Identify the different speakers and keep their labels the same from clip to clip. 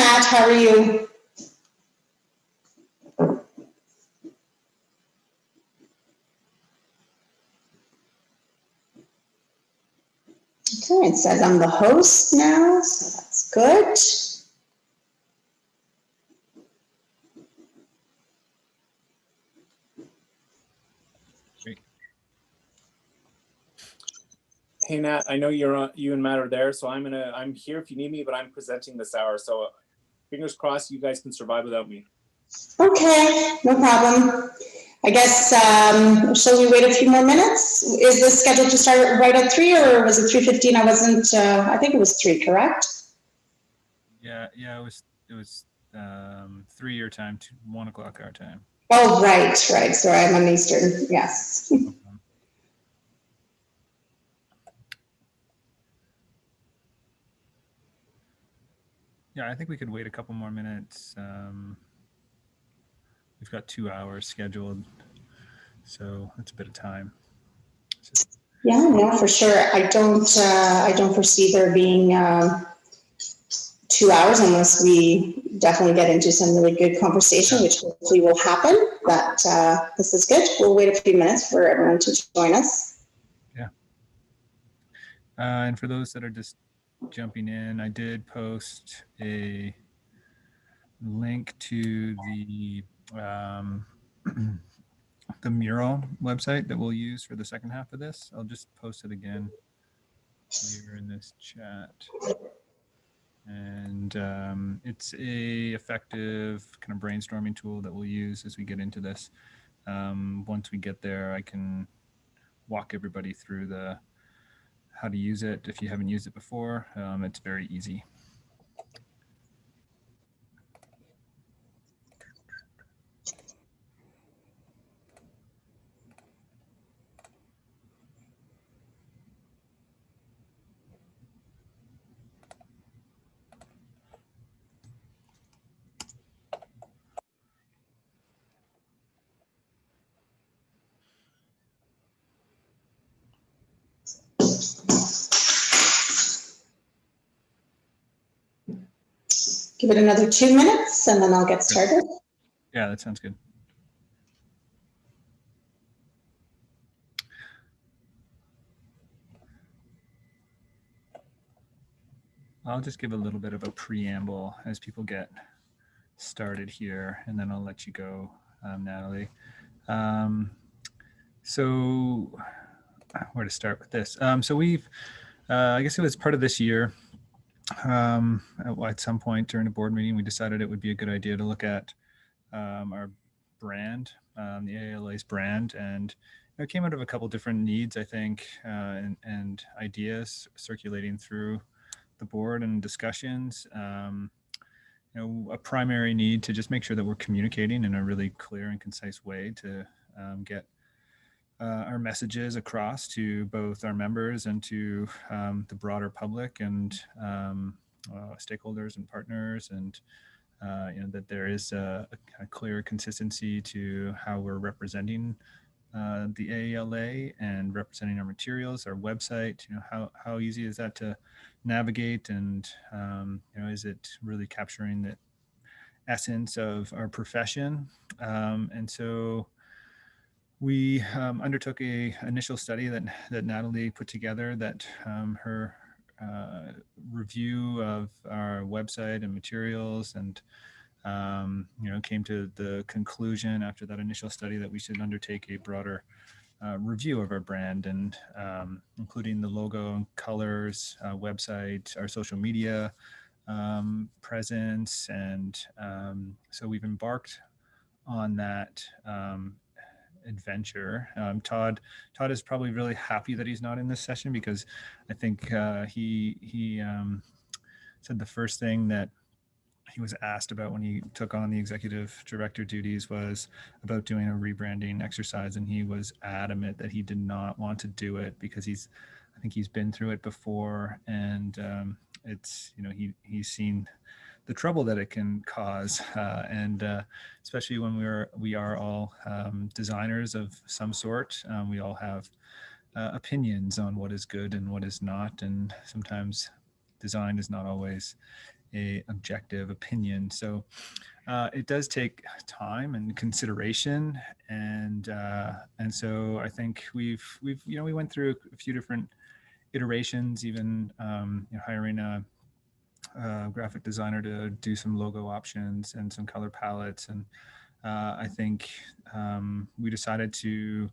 Speaker 1: Matt. How are you? Okay, it says I'm the host now, so that's good.
Speaker 2: Great. Hey Nat, I know you and Matt are there, so I'm here if you need me, but I'm presenting this hour, so fingers crossed you guys can survive without me.
Speaker 1: Okay, no problem. I guess, shall we wait a few more minutes? Is this scheduled to start right at 3 or was it 3:15? I wasn't, I think it was 3, correct?
Speaker 3: Yeah, it was 3 your time, 1 o'clock our time.
Speaker 1: Oh, right. Sorry, I'm on Eastern, yes.
Speaker 3: Yeah, I think we could wait a couple more minutes. We've got 2 hours scheduled, so that's a bit of time.
Speaker 1: Yeah, no, for sure. I don't foresee there being 2 hours unless we definitely get into some really good conversation, which hopefully will happen. But this is good. We'll wait a few minutes for everyone to join us.
Speaker 3: Yeah. And for those that are just jumping in, I did post a link to the the mural website that we'll use for the second half of this. I'll just post it again here in this chat. And it's a effective kind of brainstorming tool that we'll use as we get into this. Once we get there, I can walk everybody through how to use it. If you haven't used it before, it's very easy.
Speaker 1: Give it another 2 minutes and then I'll get started.
Speaker 3: Yeah, that sounds good. I'll just give a little bit of a preamble as people get started here, and then I'll let you go, Natalie. So where to start with this? So we've, I guess it was part of this year, at some point during a board meeting, we decided it would be a good idea to look at our brand, the AALA's brand, and it came out of a couple different needs, I think, and ideas circulating through the board and discussions. A primary need to just make sure that we're communicating in a really clear and concise way to get our messages across to both our members and to the broader public and stakeholders and partners, and that there is a clear consistency to how we're representing the AALA and representing our materials, our website. How easy is that to navigate, and is it really capturing the essence of our profession? And so we undertook a initial study that Natalie put together, that her review of our website and materials, and came to the conclusion after that initial study that we should undertake a broader review of our brand, and including the logo and colors, website, our social media presence. And so we've embarked on that adventure. Todd is probably really happy that he's not in this session, because I think he said the first thing that he was asked about when he took on the executive director duties was about doing a rebranding exercise, and he was adamant that he did not want to do it because I think he's been through it before, and it's he's seen the trouble that it can cause, and especially when we are all designers of some sort. We all have opinions on what is good and what is not, and sometimes design is not always a objective opinion. So it does take time and consideration, and so I think we went through a few different iterations, even hiring a graphic designer to do some logo options and some color palettes. And I think we decided to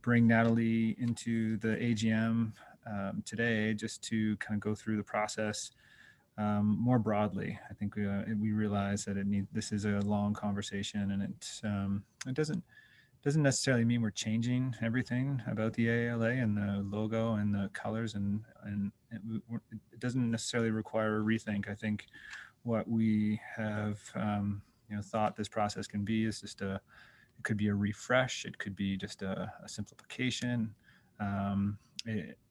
Speaker 3: bring Natalie into the AGM today just to kind of go through the process more broadly. I think we realize that this is a long conversation, and it doesn't necessarily mean we're changing everything about the AALA and the logo and the colors, and it doesn't necessarily require a rethink. I think what we have thought this process can be is just it could be a refresh, it could be just a simplification,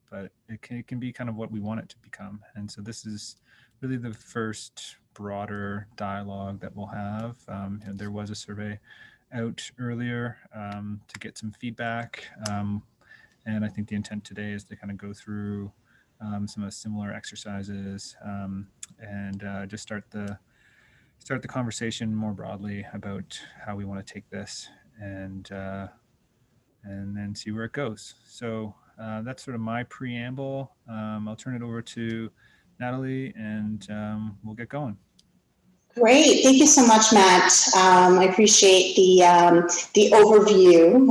Speaker 3: but it can be kind of what we want it to become. And so this is really the first broader dialogue that we'll have. And there was a survey out earlier to get some feedback, and I think the intent today is to kind of go through some of the similar exercises and just start the conversation more broadly about how we want to take this, and then see where it goes. So that's sort of my preamble. I'll turn it over to Natalie, and we'll get going.
Speaker 1: Great, thank you so much, Matt. I appreciate the overview.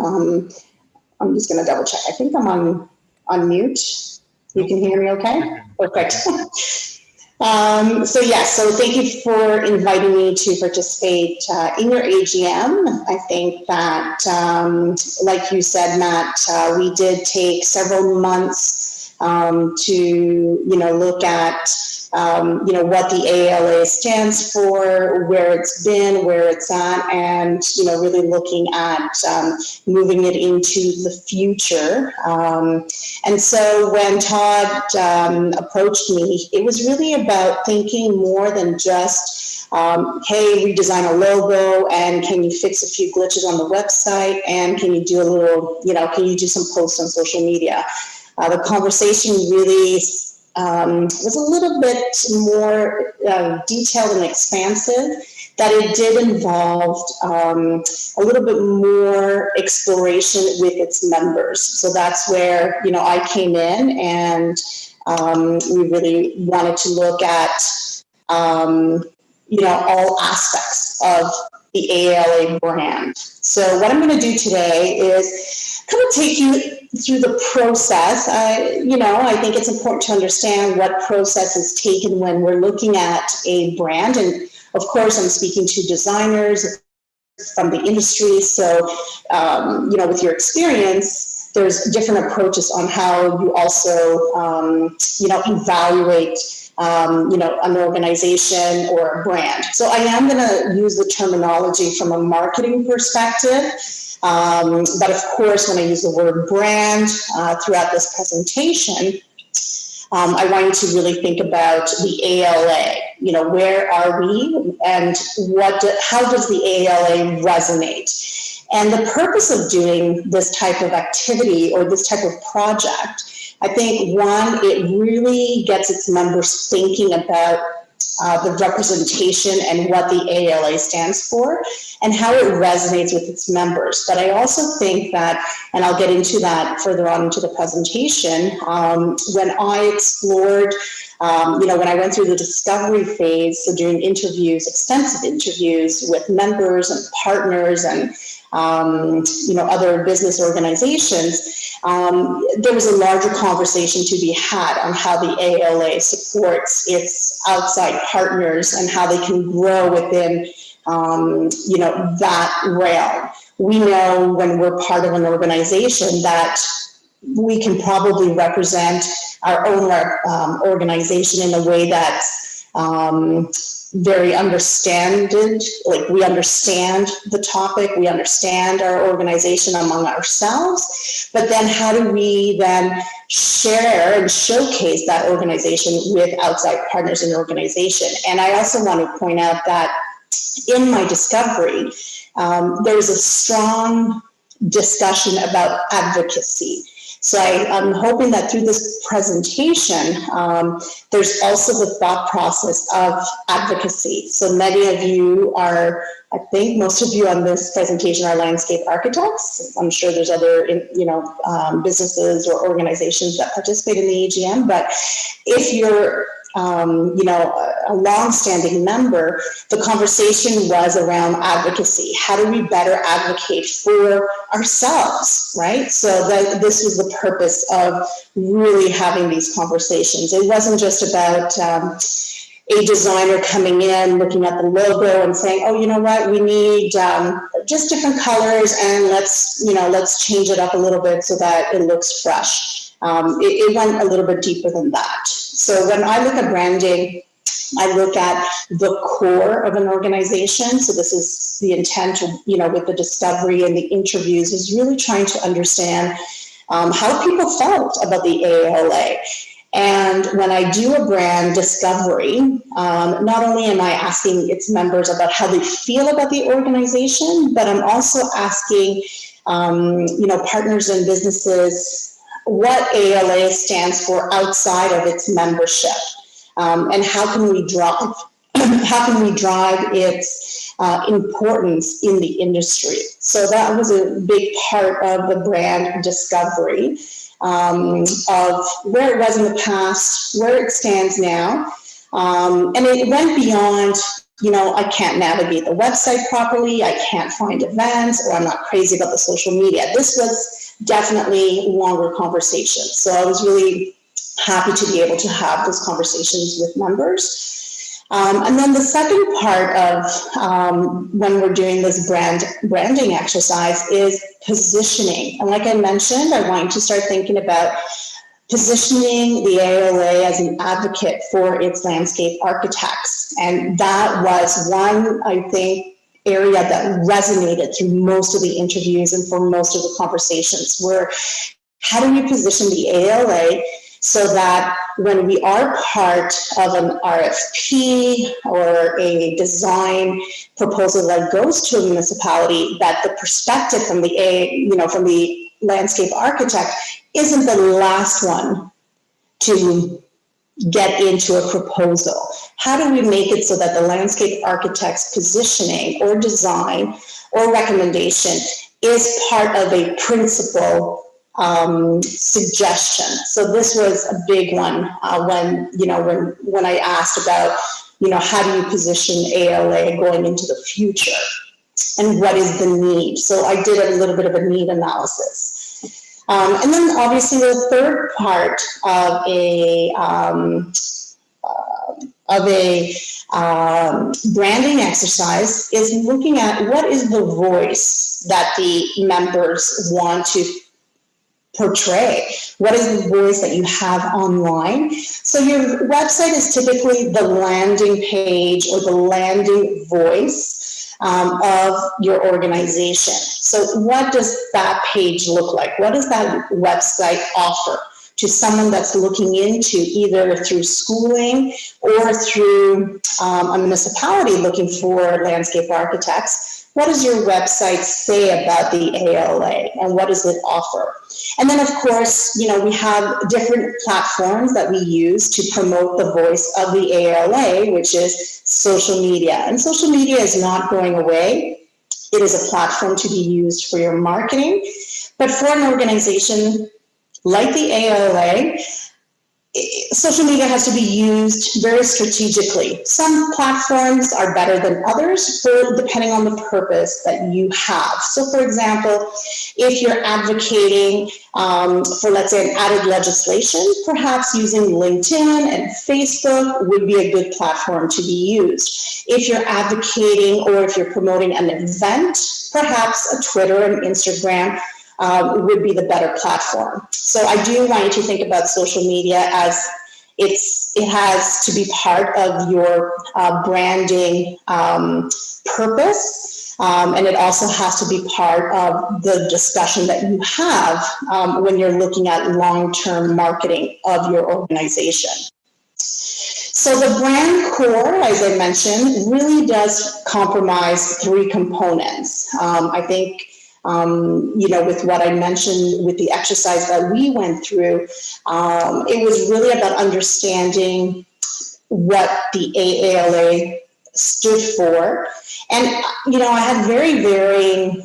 Speaker 1: I'm just going to double check. I think I'm on mute. You can hear me okay? Perfect. So thank you for inviting me to participate in your AGM. I think that, like you said, Matt, we did take several months to, look at, what the AALA stands for, where it's been, where it's at, and, really looking at moving it into the future. And so when Todd approached me, it was really about thinking more than just, hey, redesign a logo, and can you fix a few glitches on the website, and can you do a little, can you do some posts on social media? The conversation really was a little bit more detailed and expansive, that it did involve a little bit more exploration with its members. So that's where, I came in, and we really wanted to look at, all aspects of the AALA brand. So what I'm going to do today is kind of take you through the process. I think it's important to understand what process is taken when we're looking at a brand. And of course, I'm speaking to designers from the industry. So, with your experience, there's different approaches on how you also, evaluate an organization or a brand. So I am going to use the terminology from a marketing perspective. But of course, when I use the word brand throughout this presentation, I want you to really think about the AALA. Where are we, and how does the AALA resonate? And the purpose of doing this type of activity or this type of project, I think, one, it really gets its members thinking about the representation and what the AALA stands for and how it resonates with its members. But I also think that, and I'll get into that further on into the presentation, when I explored, when I went through the discovery phase, so doing interviews, extensive interviews with members and partners and other business organizations, there was a larger conversation to be had on how the AALA supports its outside partners and how they can grow within, that realm. We know when we're part of an organization that we can probably represent our own organization in a way that's very understanded, like we understand the topic, we understand our organization among ourselves, but then how do we then share and showcase that organization with outside partners in the organization? And I also want to point out that in my discovery, there's a strong discussion about advocacy. So I'm hoping that through this presentation, there's also the thought process of advocacy. So many of you are, I think most of you on this presentation are landscape architects. I'm sure there's other, businesses or organizations that participate in the AGM, but if you're a long-standing member, the conversation was around advocacy. How do we better advocate for ourselves, right? So this was the purpose of really having these conversations. It wasn't just about a designer coming in, looking at the logo and saying, oh, you know what, we need just different colors, and let's change it up a little bit so that it looks fresh. It went a little bit deeper than that. So when I look at branding, I look at the core of an organization. So this is the intent, with the discovery and the interviews, is really trying to understand how people felt about the AALA. And when I do a brand discovery, not only am I asking its members about how they feel about the organization, but I'm also asking, partners and businesses what AALA stands for outside of its membership, and how can we drive its importance in the industry. So that was a big part of the brand discovery, of where it was in the past, where it stands now, and it went beyond, I can't navigate the website properly, I can't find events, or I'm not crazy about the social media. This was definitely longer conversations. So I was really happy to be able to have those conversations with members. And then the second part of when we're doing this branding exercise is positioning. And like I mentioned, I want you to start thinking about positioning the AALA as an advocate for its landscape architects. And that was one, I think, area that resonated through most of the interviews and for most of the conversations were, how do we position the AALA so that when we are part of an RFP or a design proposal that goes to a municipality, that the perspective from the landscape architect isn't the last one to get into a proposal. How do we make it so that the landscape architect's positioning or design or recommendation is part of a principal suggestion? So this was a big one when I asked about, how do you position AALA going into the future and what is the need? So I did a little bit of a need analysis. And then obviously the third part of a branding exercise is looking at what is the voice that the members want to portray. What is the voice that you have online? So your website is typically the landing page or the landing voice of your organization. So what does that page look like? What does that website offer to someone that's looking into either through schooling or through a municipality looking for landscape architects? What does your website say about the AALA and what does it offer? And then of course, we have different platforms that we use to promote the voice of the AALA, which is social media. And social media is not going away. It is a platform to be used for your marketing. But for an organization like the AALA, social media has to be used very strategically. Some platforms are better than others depending on the purpose that you have. So for example, if you're advocating for, let's say, an added legislation, perhaps using LinkedIn and Facebook would be a good platform to be used. If you're advocating or if you're promoting an event, perhaps a Twitter and Instagram would be the better platform. So I do want you to think about social media as it has to be part of your branding purpose, and it also has to be part of the discussion that you have when you're looking at long-term marketing of your organization. So the brand core, as I mentioned, really does comprise three components. I think with what I mentioned with the exercise that we went through, it was really about understanding what the AALA stood for. And, I had very varying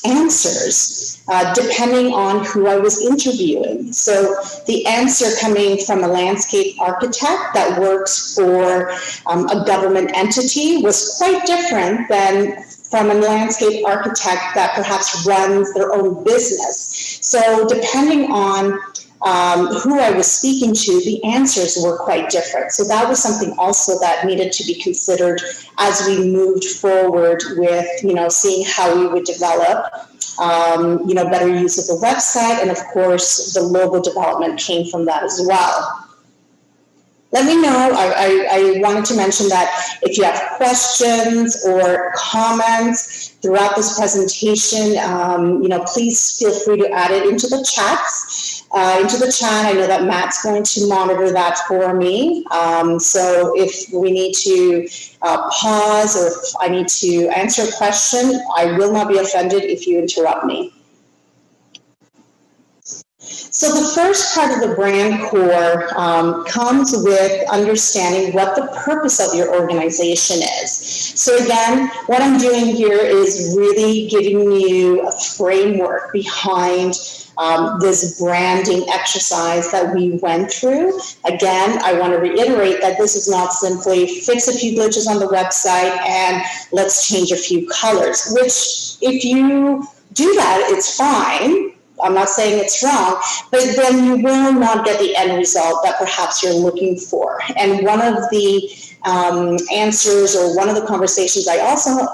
Speaker 1: answers depending on who I was interviewing. So the answer coming from a landscape architect that works for a government entity was quite different than from a landscape architect that perhaps runs their own business. So depending on who I was speaking to, the answers were quite different. So that was something also that needed to be considered as we moved forward with, seeing how we would develop, better use of the website. And of course, the logo development came from that as well. Let me know. I wanted to mention that if you have questions or comments throughout this presentation, please feel free to add it into the chats. I know that Matt's going to monitor that for me. So if we need to pause or if I need to answer a question, I will not be offended if you interrupt me. So the first part of the brand core comes with understanding what the purpose of your organization is. So again, what I'm doing here is really giving you a framework behind this branding exercise that we went through. Again, I want to reiterate that this is not simply fix a few glitches on the website and let's change a few colors, which if you do that, it's fine. I'm not saying it's wrong, but then you will not get the end result that perhaps you're looking for. And one of the answers or one of the conversations I also,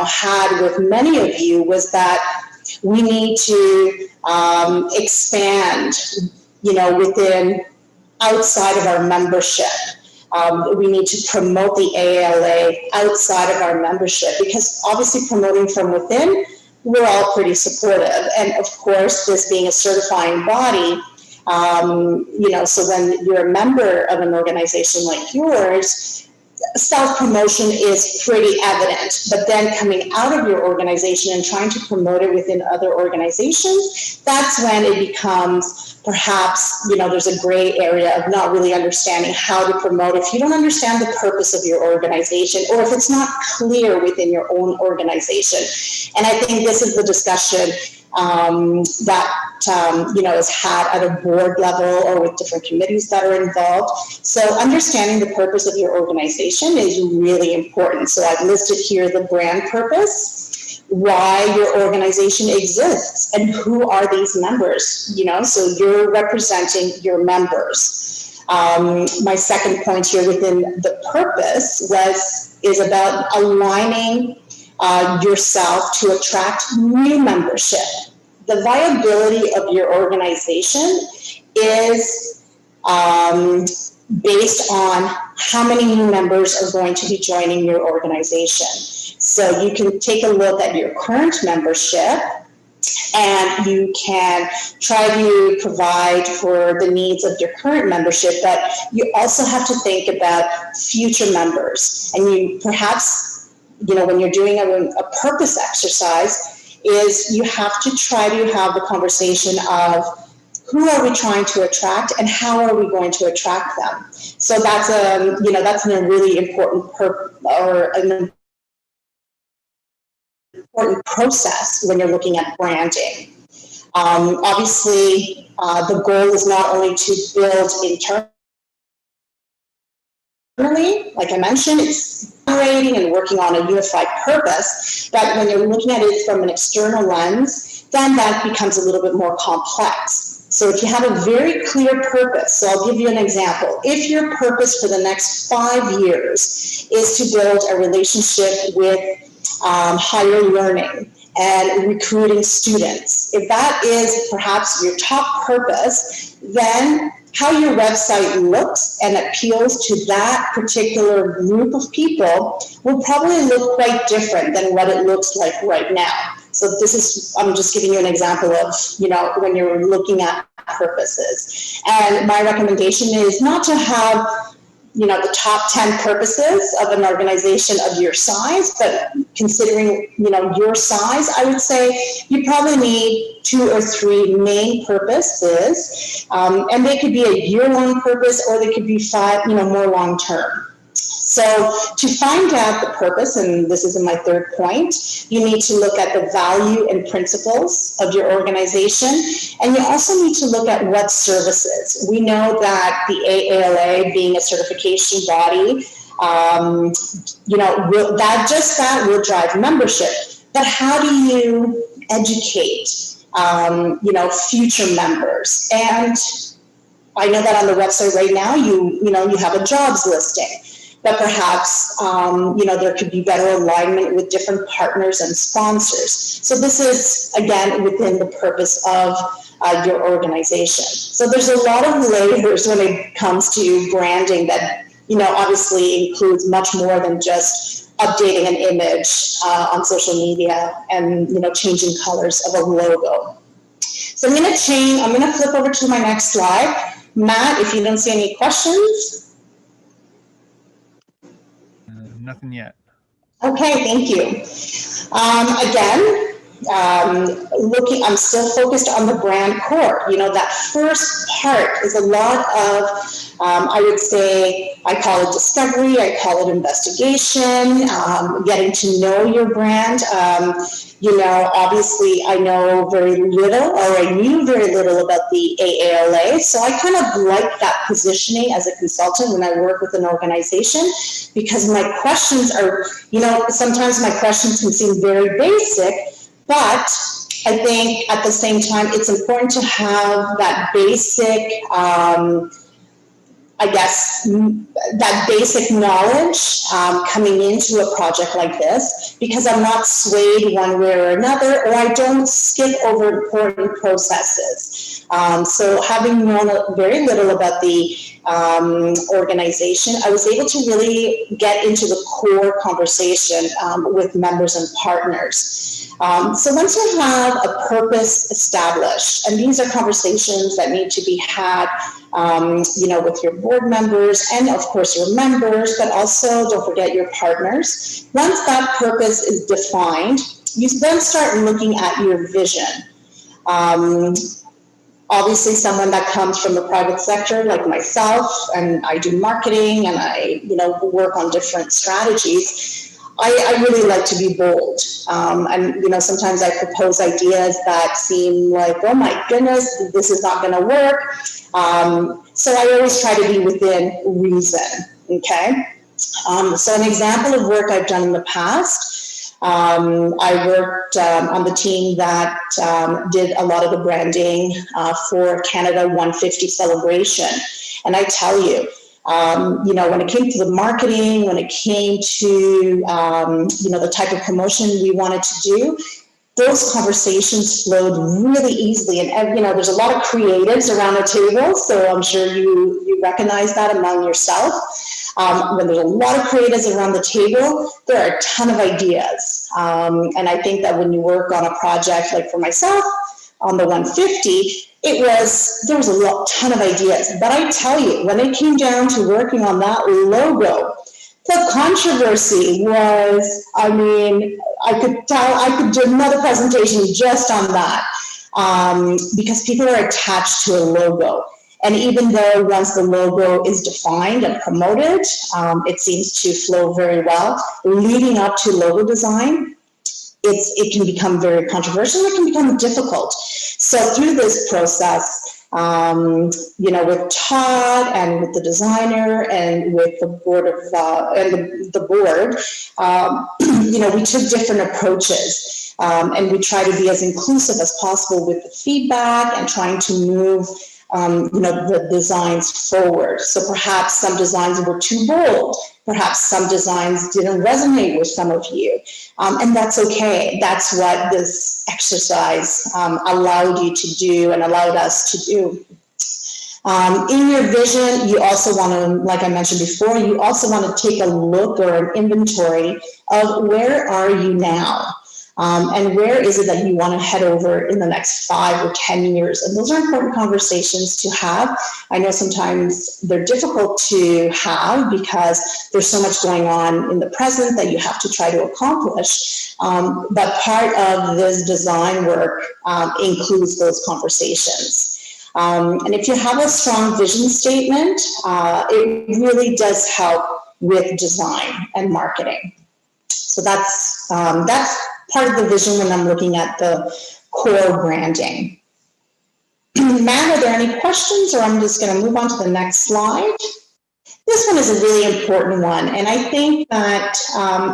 Speaker 1: had with many of you was that we need to expand, within outside of our membership. We need to promote the AALA outside of our membership because obviously promoting from within, we're all pretty supportive. And of course, this being a certifying body, so when you're a member of an organization like yours, self-promotion is pretty evident, but then coming out of your organization and trying to promote it within other organizations, that's when it becomes perhaps, there's a gray area of not really understanding how to promote if you don't understand the purpose of your organization or if it's not clear within your own organization. And I think this is the discussion that is had at a board level or with different committees that are involved. So understanding the purpose of your organization is really important. So I've listed here the brand purpose, why your organization exists, and who are these members, so you're representing your members. My second point here within the purpose is about aligning yourself to attract new membership. The viability of your organization is based on how many new members are going to be joining your organization. So you can take a look at your current membership and you can try to provide for the needs of your current membership, but you also have to think about future members. And you perhaps, when you're doing a purpose exercise, is you have to try to have the conversation of who are we trying to attract and how are we going to attract them. So that's a really important an important process when you're looking at branding. Obviously, the goal is not only to build internally, like I mentioned, it's operating and working on a unified purpose, but when you're looking at it from an external lens, then that becomes a little bit more complex. So if you have a very clear purpose, so I'll give you an example. If your purpose for the next 5 years is to build a relationship with higher learning and recruiting students, if that is perhaps your top purpose, then how your website looks and appeals to that particular group of people will probably look quite different than what it looks like right now. So I'm just giving you an example of, when you're looking at purposes. And my recommendation is not to have the top 10 purposes of an organization of your size, but considering, your size, I would say you probably need 2 or 3 main purposes, and they could be a year-long purpose, or they could be 5, more long-term. So to find out the purpose, and this is in my third point, you need to look at the value and principles of your organization, and you also need to look at what services. We know that the AALA, being a certification body, that will drive membership. But how do you educate, future members? And I know that on the website right now, you have a jobs listing. But perhaps, there could be better alignment with different partners and sponsors. So this is, again, within the purpose of your organization. So there's a lot of layers when it comes to branding that, obviously includes much more than just updating an image on social media and, changing colors of a logo. So I'm going to flip over to my next slide. Matt, if you don't see any questions.
Speaker 3: Nothing yet.
Speaker 1: Okay, thank you. I'm still focused on the brand core. That first part is a lot of, I would say, I call it discovery, I call it investigation, getting to know your brand. Obviously I know very little, or I knew very little about the AALA, so I kind of like that positioning as a consultant when I work with an organization, because my questions are, sometimes my questions can seem very basic, but I think at the same time it's important to have that basic, that basic knowledge coming into a project like this, because I'm not swayed one way or another, or I don't skip over important processes. So having known very little about the organization, I was able to really get into the core conversation with members and partners. So once you have a purpose established, and these are conversations that need to be had, with your board members and of course your members, but also don't forget your partners. Once that purpose is defined, you then start looking at your vision. Obviously someone that comes from the private sector like myself, and I do marketing and I, work on different strategies, I really like to be bold. And, sometimes I propose ideas that seem like, oh my goodness, this is not going to work. So I always try to be within reason, okay? So an example of work I've done in the past, I worked on the team that did a lot of the branding for Canada 150 celebration. And I tell you, when it came to the marketing, when it came to, the type of promotion we wanted to do, those conversations flowed really easily. And, there's a lot of creatives around the table, so I'm sure you recognize that among yourself. When there's a lot of creatives around the table, there are a ton of ideas. And I think that when you work on a project like for myself, on the 150, there was a ton of ideas. But I tell you, when it came down to working on that logo, the controversy was, I could do another presentation just on that, because people are attached to a logo. And even though once the logo is defined and promoted, it seems to flow very well, leading up to logo design, it can become very controversial, it can become difficult. So through this process, with Todd and with the designer and with the board we took different approaches, and we try to be as inclusive as possible with the feedback and trying to move the designs forward. So perhaps some designs were too bold. Perhaps some designs didn't resonate with some of you. And that's okay. That's what this exercise allowed you to do and allowed us to do. In your vision, you also want to, like I mentioned before, you also want to take a look or an inventory of where are you now? And where is it that you want to head over in the next 5 or 10 years? And those are important conversations to have. I know sometimes they're difficult to have because there's so much going on in the present that you have to try to accomplish. But part of this design work includes those conversations. And if you have a strong vision statement, it really does help with design and marketing. So that's part of the vision when I'm looking at the core branding. Matt, are there any questions, or I'm just going to move on to the next slide? This one is a really important one, and I think that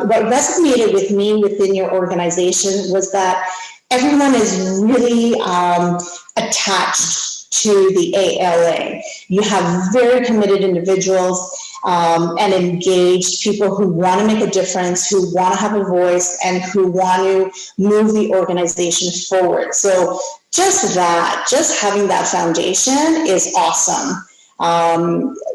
Speaker 1: what resonated with me within your organization was that everyone is really attached to the AALA. You have very committed individuals and engaged people who want to make a difference, who want to have a voice, and who want to move the organization forward. So just having that foundation is awesome.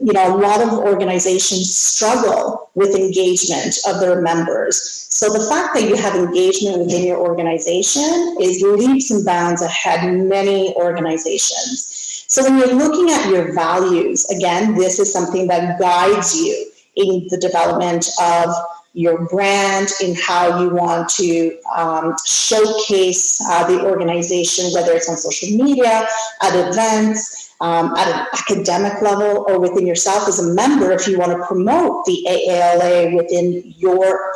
Speaker 1: You know, a lot of organizations struggle with engagement of their members. So the fact that you have engagement within your organization is leaps and bounds ahead of many organizations. So when you're looking at your values, again, this is something that guides you in the development of your brand, in how you want to showcase the organization, whether it's on social media, at events, at an academic level, or within yourself as a member. If you want to promote the AALA within your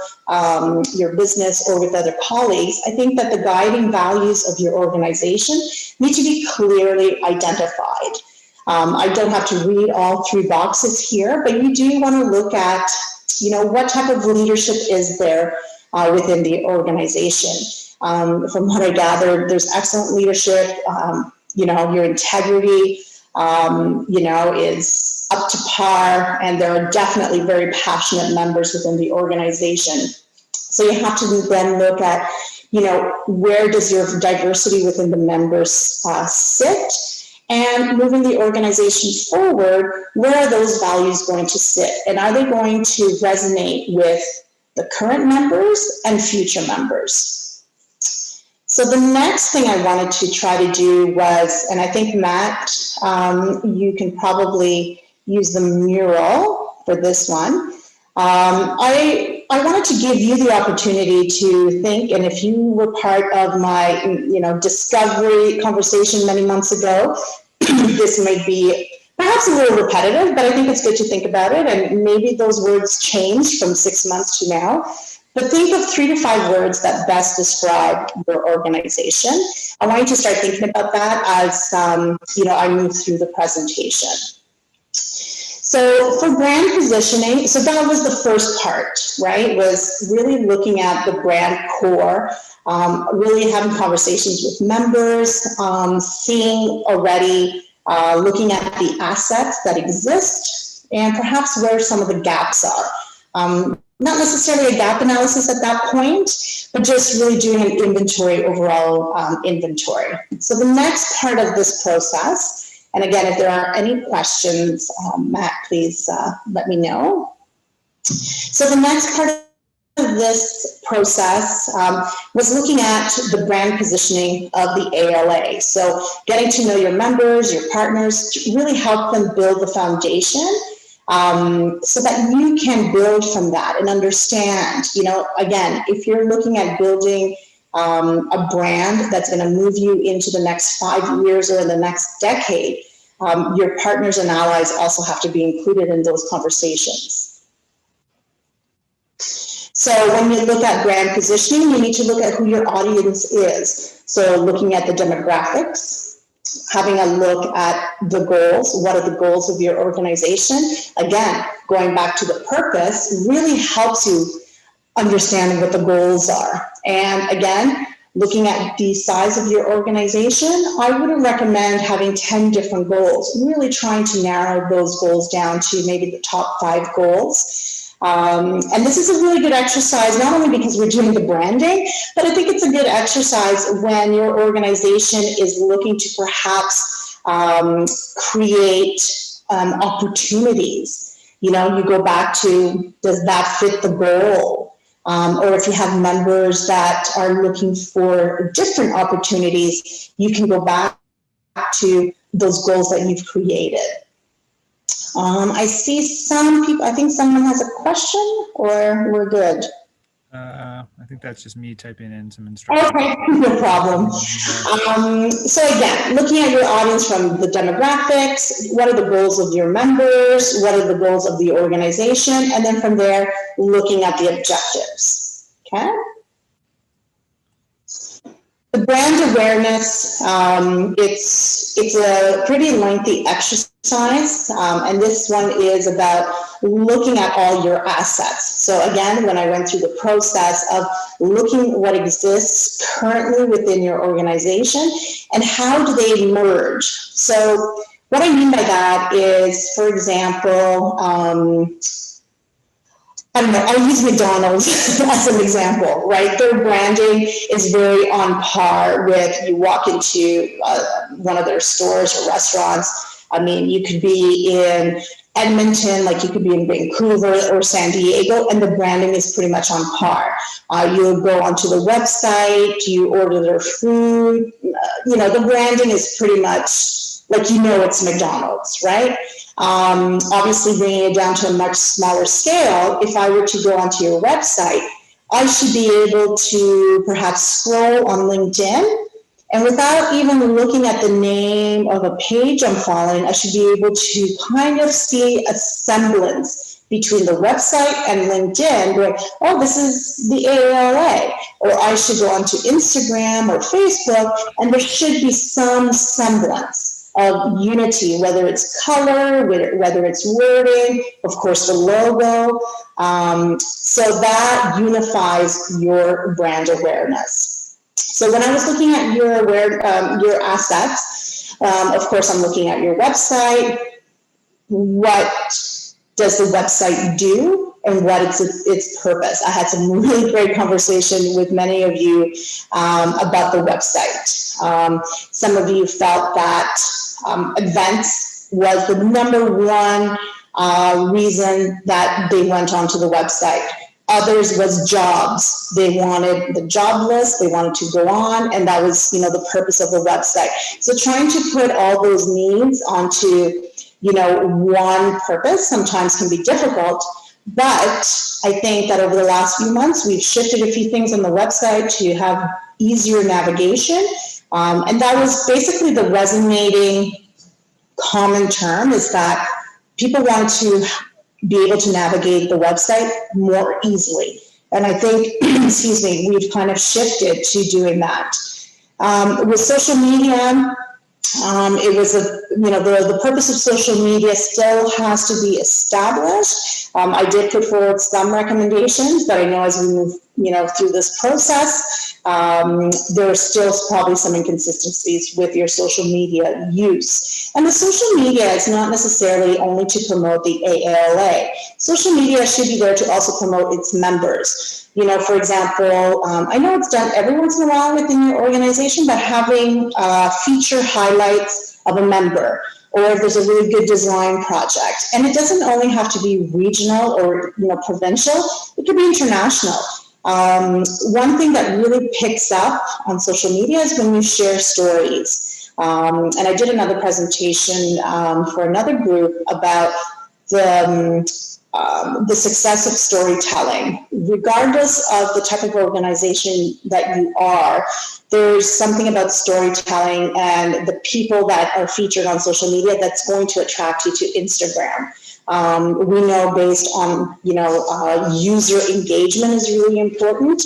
Speaker 1: business or with other colleagues, I think that the guiding values of your organization need to be clearly identified. I don't have to read all 3 boxes here, but you do want to look at, you know, what type of leadership is there within the organization. From what I gathered, there's excellent leadership. You know, your integrity, you know, is up to par, and there are definitely very passionate members within the organization. So you have to then look at, you know, where does your diversity within the members sit? And moving the organization forward, where are those values going to sit? And are they going to resonate with the current members and future members? So the next thing I wanted to try to do was, and I think Matt, you can probably use the mural for this one. I wanted to give you the opportunity to think, and if you were part of my, you know, discovery conversation many months ago, this might be perhaps a little repetitive, but I think it's good to think about it, and maybe those words change from 6 months to now. But think of 3 to 5 words that best describe your organization. I want you to start thinking about that as you know, I move through the presentation. So for brand positioning, so that was the first part, right? Was really looking at the brand core, really having conversations with members, seeing already, looking at the assets that exist, and perhaps where some of the gaps are. Not necessarily a gap analysis at that point, but just really doing an inventory, overall inventory. So the next part of this process, and again, if there are any questions, Matt, please let me know. So the next part of this process was looking at the brand positioning of the AALA. So getting to know your members, your partners, to really help them build the foundation so that you can build from that and understand, you know, again, if you're looking at building a brand that's going to move you into the next 5 years or in the next decade, your partners and allies also have to be included in those conversations. So when you look at brand positioning, you need to look at who your audience is. So looking at the demographics, having a look at the goals. What are the goals of your organization? Again, going back to the purpose really helps you understand what the goals are. And again, looking at the size of your organization, I would recommend having 10 different goals, really trying to narrow those goals down to maybe the top 5 goals. And this is a really good exercise, not only because we're doing the branding, but I think it's a good exercise when your organization is looking to perhaps create opportunities. You know, you go back to, does that fit the goal? or if you have members that are looking for different opportunities, you can go back to those goals that you've created. I see some people, I think someone has a question, or we're good?
Speaker 3: I think that's just me typing in some instructions.
Speaker 1: Okay, no problem. So again, looking at your audience from the demographics, what are the goals of your members, what are the goals of the organization, and then from there, looking at the objectives, okay? The brand awareness, it's a pretty lengthy exercise, and this one is about looking at all your assets. So again, when I went through the process of looking what exists currently within your organization and how do they merge. So what I mean by that is, for example, I don't know, I'll use McDonald's as an example, right? Their branding is very on par with, you walk into one of their stores or restaurants. I mean, you could be in Edmonton, like you could be in Vancouver or San Diego, and the branding is pretty much on par. You'll go onto the website, you order their food, the branding is pretty much like, it's McDonald's, right? Obviously bringing it down to a much smaller scale, if I were to go onto your website, I should be able to perhaps scroll on LinkedIn, and without even looking at the name of a page I'm following, I should be able to kind of see a semblance between the website and LinkedIn, going, oh, this is the AALA. Or I should go onto Instagram or Facebook, and there should be some semblance of unity, whether it's color, whether it's wording, of course the logo. So that unifies your brand awareness. So when I was looking at your assets, of course I'm looking at your website. What does the website do, and what is its purpose? I had some really great conversation with many of you about the website. Some of you felt that events was the number one reason that they went onto the website. Others was jobs. They wanted the job list, they wanted to go on, and that was, the purpose of the website. So trying to put all those needs onto, one purpose sometimes can be difficult, but I think that over the last few months, we've shifted a few things on the website to have easier navigation. And that was basically the resonating common term, is that people want to be able to navigate the website more easily. And I think, excuse me, we've kind of shifted to doing that. With social media, it was the purpose of social media still has to be established. I did put forward some recommendations, but I know as we move, through this process, there are still probably some inconsistencies with your social media use. And the social media is not necessarily only to promote the AALA. Social media should be there to also promote its members. For example, I know it's done every once in a while within your organization, but having feature highlights of a member, or if there's a really good design project. And it doesn't only have to be regional or provincial, it could be international. One thing that really picks up on social media is when you share stories. And I did another presentation for another group about the success of storytelling. Regardless of the type of organization that you are, there's something about storytelling and the people that are featured on social media that's going to attract you to Instagram. We know based on, user engagement is really important,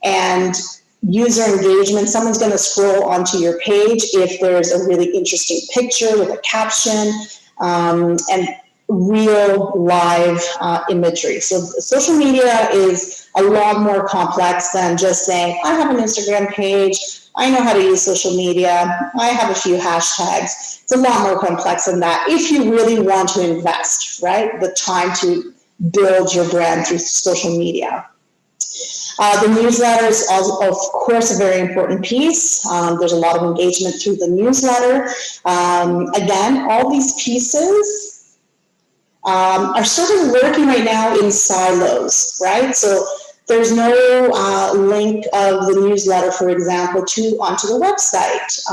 Speaker 1: and user engagement, someone's going to scroll onto your page if there's a really interesting picture with a caption, and real live imagery. So social media is a lot more complex than just saying, I have an Instagram page, I know how to use social media, I have a few hashtags. It's a lot more complex than that if you really want to invest, right? The time to build your brand through social media. The newsletter is also, of course, a very important piece. There's a lot of engagement through the newsletter. Again, all these pieces are sort of working right now in silos, right? So There's no link of the newsletter, for example, onto the website.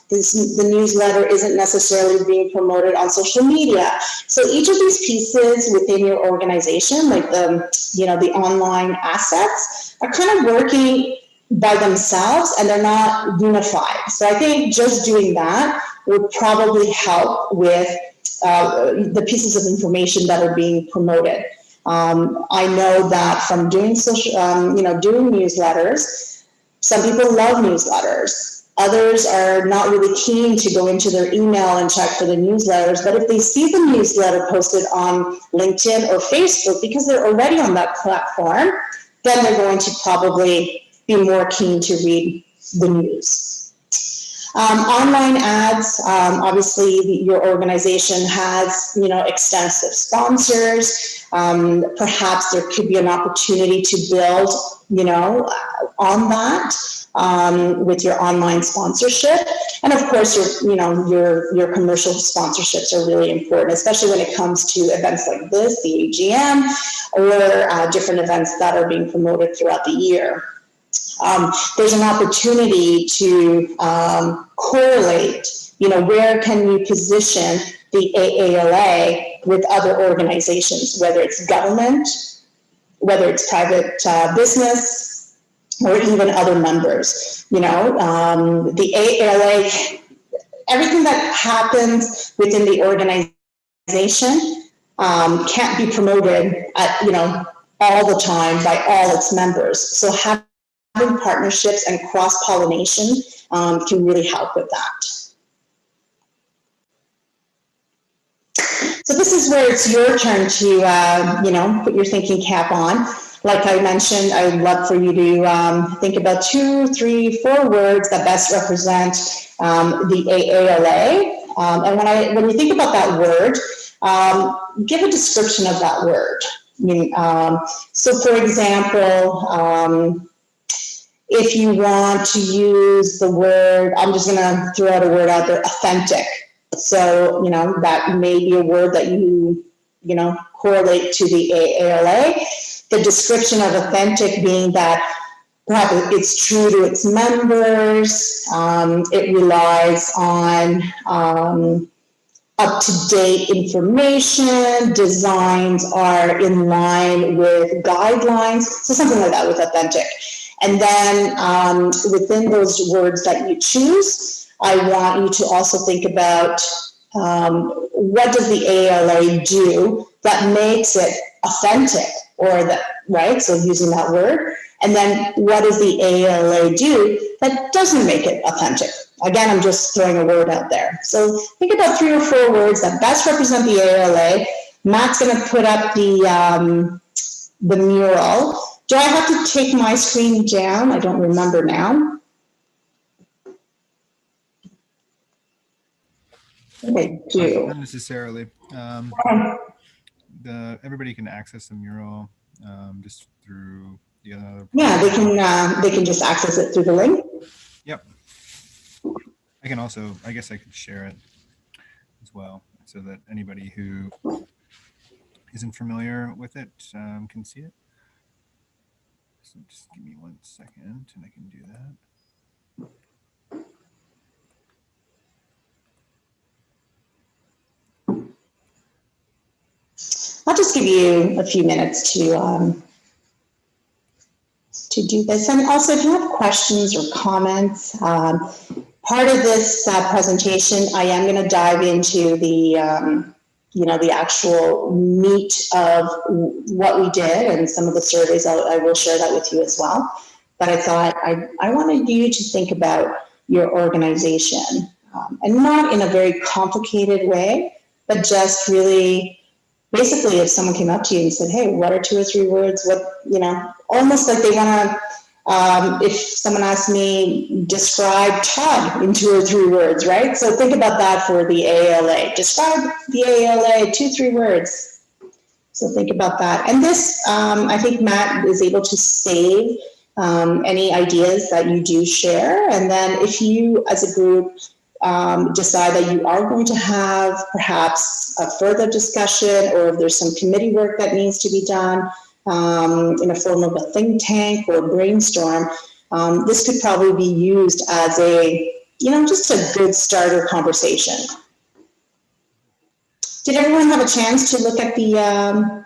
Speaker 1: The newsletter isn't necessarily being promoted on social media. So each of these pieces within your organization, like the online assets, are kind of working by themselves and they're not unified. So I think just doing that would probably help with the pieces of information that are being promoted. I know that from doing doing newsletters, some people love newsletters. Others are not really keen to go into their email and check for the newsletters, but if they see the newsletter posted on LinkedIn or Facebook, because they're already on that platform, then they're going to probably be more keen to read the news. Online ads, obviously your organization has, extensive sponsors. Perhaps there could be an opportunity to build, on that with your online sponsorship. And of course, your commercial sponsorships are really important, especially when it comes to events like this, the AGM, or different events that are being promoted throughout the year. There's an opportunity to correlate, where can we position the AALA with other organizations, whether it's government, whether it's private business, or even other members. The AALA, everything that happens within the organization can't be promoted all the time by all its members. So having partnerships and cross-pollination can really help with that. So this is where it's your turn to, put your thinking cap on. Like I mentioned, I would love for you to think about 2, 3, 4 words that best represent the AALA. And when you think about that word, give a description of that word. So for example, if you want to use the word, I'm just gonna throw out a word out there, authentic. So, that may be a word that you correlate to the AALA. The description of authentic being that perhaps it's true to its members, it relies on up-to-date information, designs are in line with guidelines, so something like that with authentic. And then within those words that you choose, I want you to also think about what does the AALA do that makes it authentic, or that, right? So using that word. And then what does the AALA do that doesn't make it authentic? Again, I'm just throwing a word out there. So think about 3 or 4 words that best represent the AALA. Matt's going to put up the mural. Do I have to take my screen down? I don't remember now. I do.
Speaker 3: Not necessarily. Everybody can access the mural just through the other.
Speaker 1: Yeah, they can just access it through the link.
Speaker 3: Yep. I can also, I guess I could share it as well, so that anybody who isn't familiar with it can see it. So just give me 1 second and I can do that.
Speaker 1: I'll just give you a few minutes to do this. And also, if you have questions or comments, part of this presentation, I am going to dive into the the actual meat of what we did and some of the surveys. I will share that with you as well. But I thought I wanted you to think about your organization, and not in a very complicated way, but just really, basically, if someone came up to you and said, hey, what are 2 or 3 words? What, almost like they want to, if someone asked me, describe Todd in 2 or 3 words, right? So think about that for the AALA. Describe the AALA, 2, 3 words. So think about that. And this, I think Matt is able to save any ideas that you do share. And then if you, as a group, decide that you are going to have perhaps a further discussion, or if there's some committee work that needs to be done, in a form of a think tank or brainstorm, this could probably be used as a, just a good starter conversation. Did everyone have a chance to look at the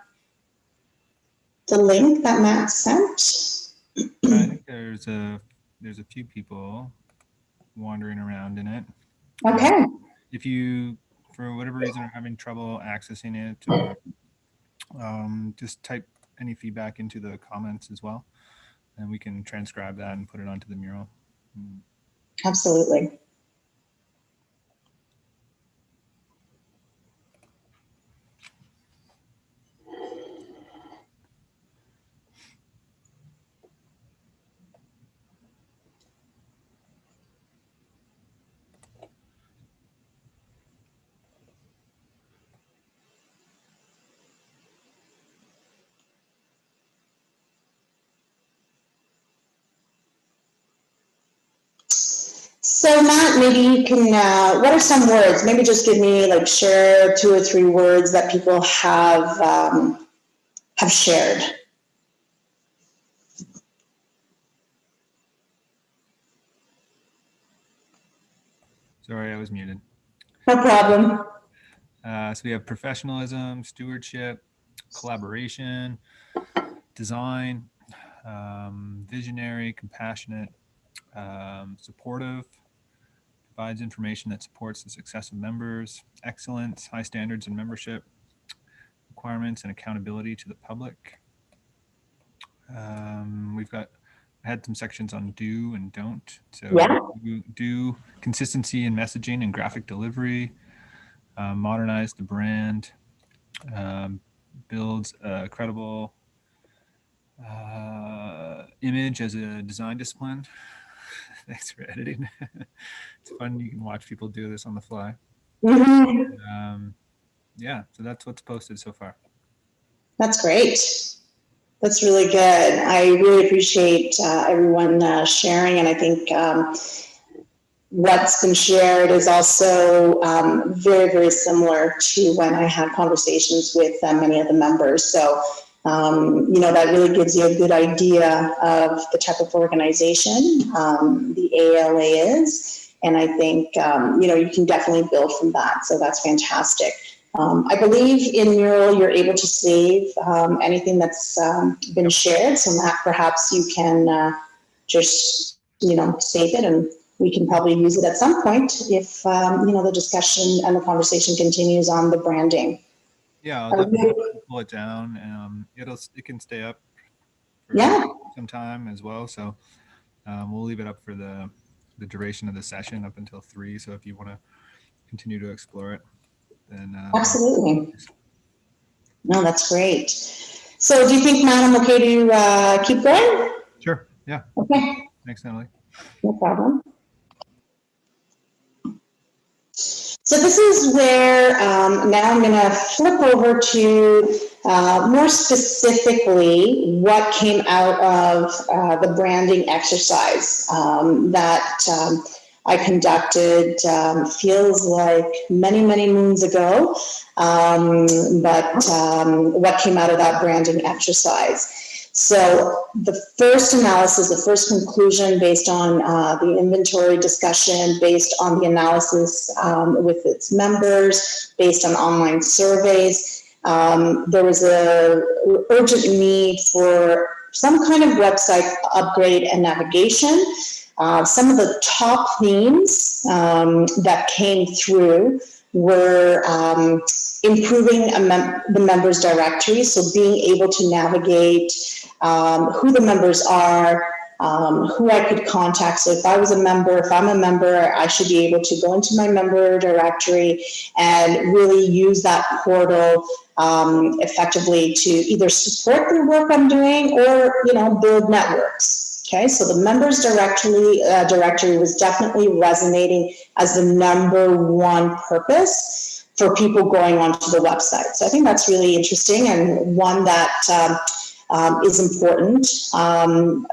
Speaker 1: link that Matt sent?
Speaker 3: I think there's a few people wandering around in it.
Speaker 1: Okay.
Speaker 3: If you, for whatever reason, are having trouble accessing it, or just type any feedback into the comments as well, and we can transcribe that and put it onto the mural.
Speaker 1: Absolutely. So Matt, maybe you can, what are some words? Maybe just give me, like, share 2 or 3 words that people have shared.
Speaker 3: Sorry, I was muted.
Speaker 1: No problem.
Speaker 3: So we have professionalism, stewardship, collaboration, design, visionary, compassionate, supportive, provides information that supports the success of members, excellence, high standards in membership, requirements and accountability to the public. We've had some sections on do and don't. So
Speaker 1: Yeah.
Speaker 3: do consistency in messaging and graphic delivery, modernize the brand, builds a credible image as a design discipline. Thanks for editing. It's fun. You can watch people do this on the fly.
Speaker 1: Mm-hmm.
Speaker 3: Yeah, so that's what's posted so far.
Speaker 1: That's great. That's really good. I really appreciate everyone sharing, and I think what's been shared is also very, very similar to when I had conversations with many of the members. So, that really gives you a good idea of the type of organization the AALA is. And I think, you can definitely build from that. So that's fantastic. I believe in Mural, you're able to save anything that's been shared. So Matt, perhaps you can just, save it, and we can probably use it at some point if, the discussion and the conversation continues on the branding.
Speaker 3: Yeah, I'll definitely pull it down. It can stay up for some time as well. So we'll leave it up for the duration of the session up until 3. So if you want to continue to explore it, then
Speaker 1: absolutely. No, that's great. So do you think, Matt, I'm okay to keep going?
Speaker 3: Sure. Yeah.
Speaker 1: Okay.
Speaker 3: Thanks, Natalie.
Speaker 1: No problem. So this is where now I'm going to flip over to more specifically what came out of the branding exercise that I conducted, feels like many, many moons ago, but what came out of that branding exercise. So the first analysis, the first conclusion based on the inventory discussion, based on the analysis with its members, based on online surveys, there was a urgent need for some kind of website upgrade and navigation. Some of the top themes that came through were improving the members directory, so being able to navigate who the members are, who I could contact. So if I'm a member, I should be able to go into my member directory and really use that portal effectively to either support the work I'm doing or, build networks. Okay, so the members directory was definitely resonating as the #1 purpose for people going onto the website. So I think that's really interesting, and one that is important.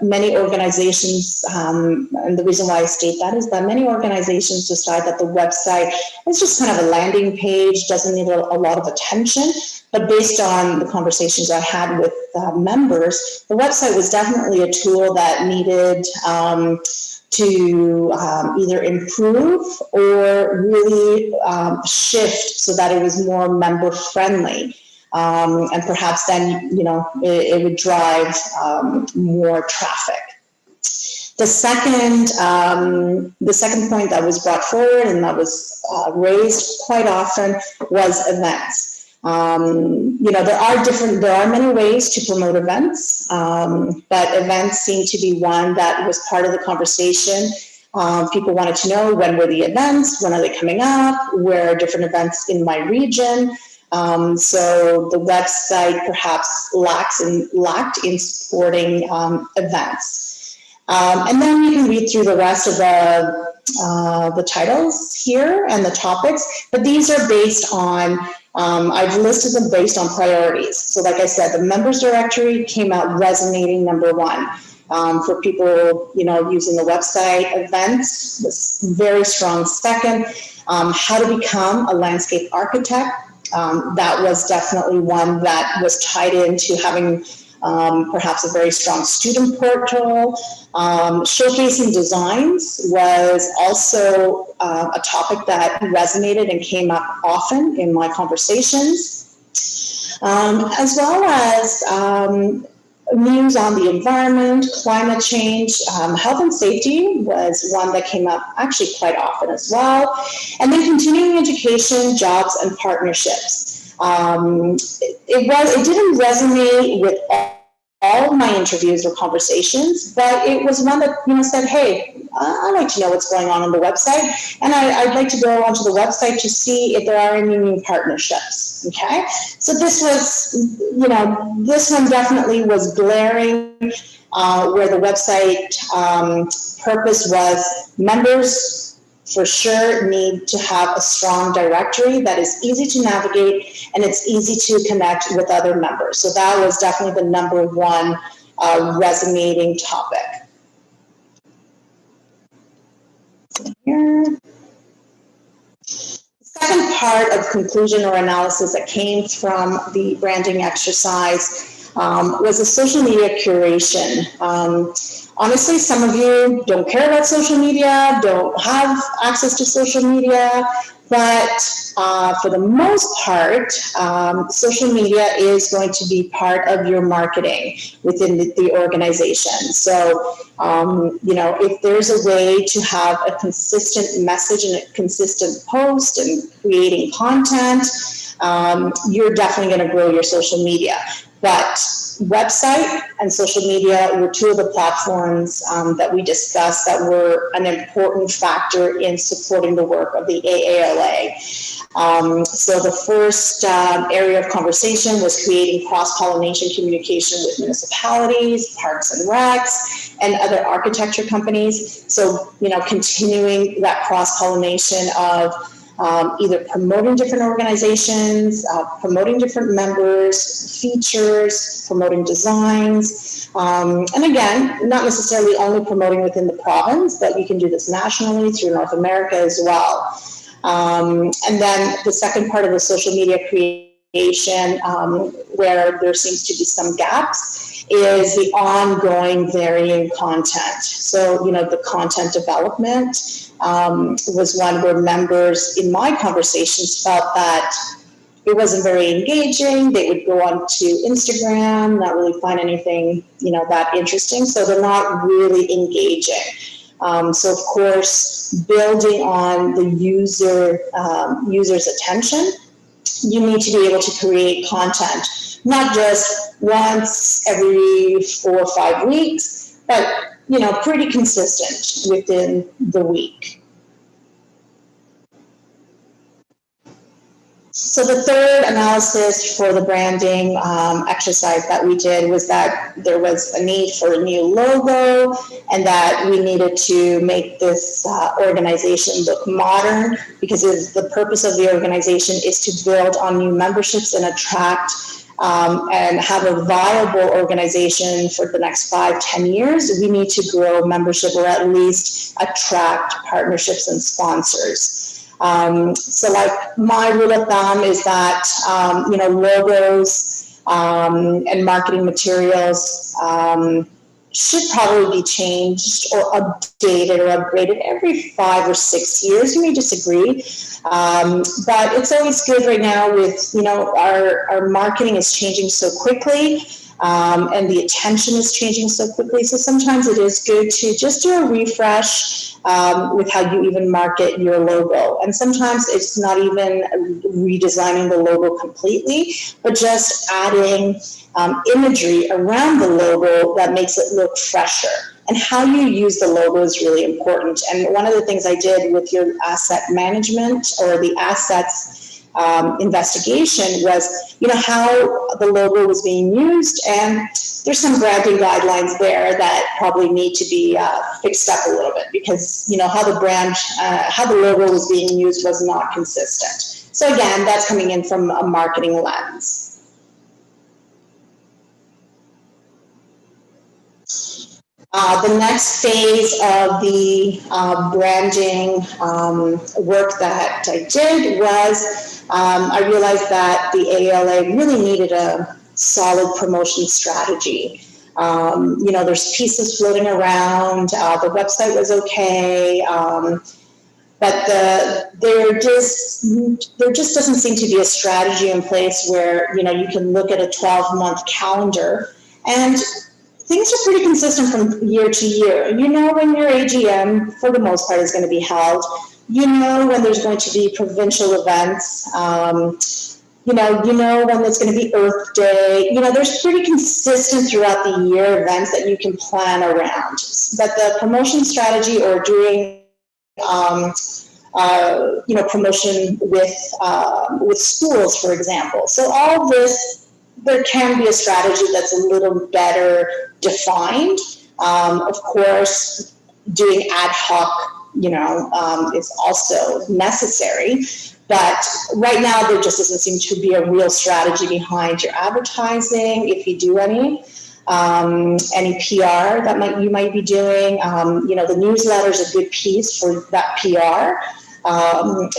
Speaker 1: Many organizations, and the reason why I state that is that many organizations decide that the website is just kind of a landing page, doesn't need a lot of attention. But based on the conversations I had with members, the website was definitely a tool that needed to either improve or really shift so that it was more member friendly. And perhaps then, it would drive more traffic. The second point that was brought forward and that was raised quite often was events. There are many ways to promote events, but events seem to be one that was part of the conversation. People wanted to know, when were the events? When are they coming up? Where are different events in my region? So the website perhaps lacked in supporting events. And then you can read through the rest of the titles here and the topics, but these are based on, I've listed them based on priorities. So like I said, the members directory came out resonating number one. For people, using the website. Events was very strong second. How to become a landscape architect. That was definitely one that was tied into having perhaps a very strong student portal. Showcasing designs was also a topic that resonated and came up often in my conversations, as well as news on the environment, climate change, health and safety was one that came up actually quite often as well. And then continuing education, jobs, and partnerships. It didn't resonate with all my interviews or conversations, but it was one that said, hey, I'd like to know what's going on the website, and I'd like to go onto the website to see if there are any new partnerships. Okay, so this was, this one definitely was glaring, where the website purpose was members for sure need to have a strong directory that is easy to navigate and it's easy to connect with other members. So that was definitely the number one resonating topic. Here. Second part of conclusion or analysis that came from the branding exercise was the social media curation. Honestly, some of you don't care about social media, don't have access to social media, but for the most part, social media is going to be part of your marketing within the organization. So, if there's a way to have a consistent message and a consistent post and creating content, you're definitely going to grow your social media. But website and social media were two of the platforms that we discussed that were an important factor in supporting the work of the AALA. So the first area of conversation was creating cross-pollination communication with municipalities, parks and recs, and other architecture companies. So, continuing that cross-pollination of either promoting different organizations, promoting different members, features, promoting designs, and again, not necessarily only promoting within the province, but you can do this nationally through North America as well. And then the second part of the social media creation, where there seems to be some gaps, is the ongoing varying content. So, the content development was one where members in my conversations felt that it wasn't very engaging. They would go on to Instagram, not really find anything, that interesting. So they're not really engaging. So of course, building on the user's attention, you need to be able to create content, not just once every 4 or 5 weeks, but pretty consistent within the week. So the third analysis for the branding exercise that we did was that there was a need for a new logo and that we needed to make this organization look modern, because the purpose of the organization is to build on new memberships and attract and have a viable organization for the next 5-10 years, we need to grow membership or at least attract partnerships and sponsors. So like my rule of thumb is that, logos and marketing materials should probably be changed or updated or upgraded every 5 or 6 years. You may disagree, but it's always good right now with, our marketing is changing so quickly, and the attention is changing so quickly. So sometimes it is good to just do a refresh with how you even market your logo. And sometimes it's not even redesigning the logo completely, but just adding imagery around the logo that makes it look fresher. And how you use the logo is really important. And one of the things I did with your asset management or the assets investigation was, how the logo was being used. And there's some branding guidelines there that probably need to be fixed up a little bit because, how the logo was being used was not consistent. So again, that's coming in from a marketing lens. The next phase of the branding work that I did was I realized that the AALA really needed a solid promotion strategy. There's pieces floating around, the website was okay, but there just doesn't seem to be a strategy in place where, you can look at a 12-month calendar and things are pretty consistent from year to year. You know when your AGM, for the most part, is going to be held. You know when there's going to be provincial events. You know when there's going to be Earth Day. There's pretty consistent throughout the year events that you can plan around. But the promotion strategy or doing promotion with schools, for example. So all this, there can be a strategy that's a little better defined. Of course, doing ad hoc, is also necessary. But right now, there just doesn't seem to be a real strategy behind your advertising, if you do any PR that you might be doing. The newsletter is a good piece for that PR.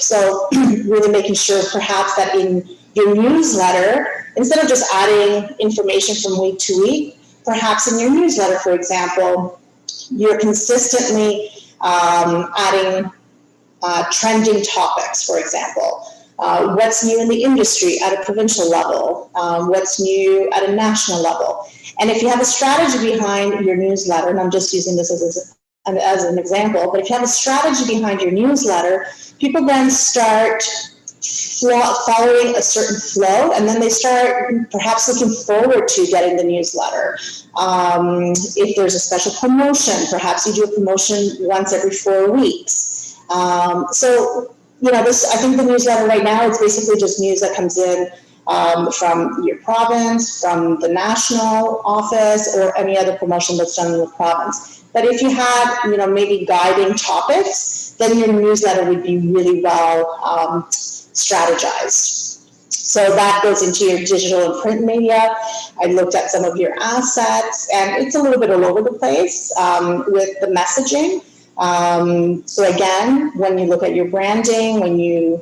Speaker 1: So really making sure perhaps that in your newsletter, instead of just adding information from week to week, perhaps in your newsletter, for example, you're consistently adding trending topics, for example. What's new in the industry at a provincial level? What's new at a national level? And if you have a strategy behind your newsletter, and I'm just using this as an example, but if you have a strategy behind your newsletter, people then start following a certain flow, and then they start perhaps looking forward to getting the newsletter. If there's a special promotion, perhaps you do a promotion once every 4 weeks. I think the newsletter right now is basically just news that comes in from your province, from the national office, or any other promotion that's done in the province. But if you had, maybe guiding topics, then your newsletter would be really well strategized. So that goes into your digital and print media. I looked at some of your assets, and it's a little bit all over the place with the messaging. So again, when you look at your branding, when you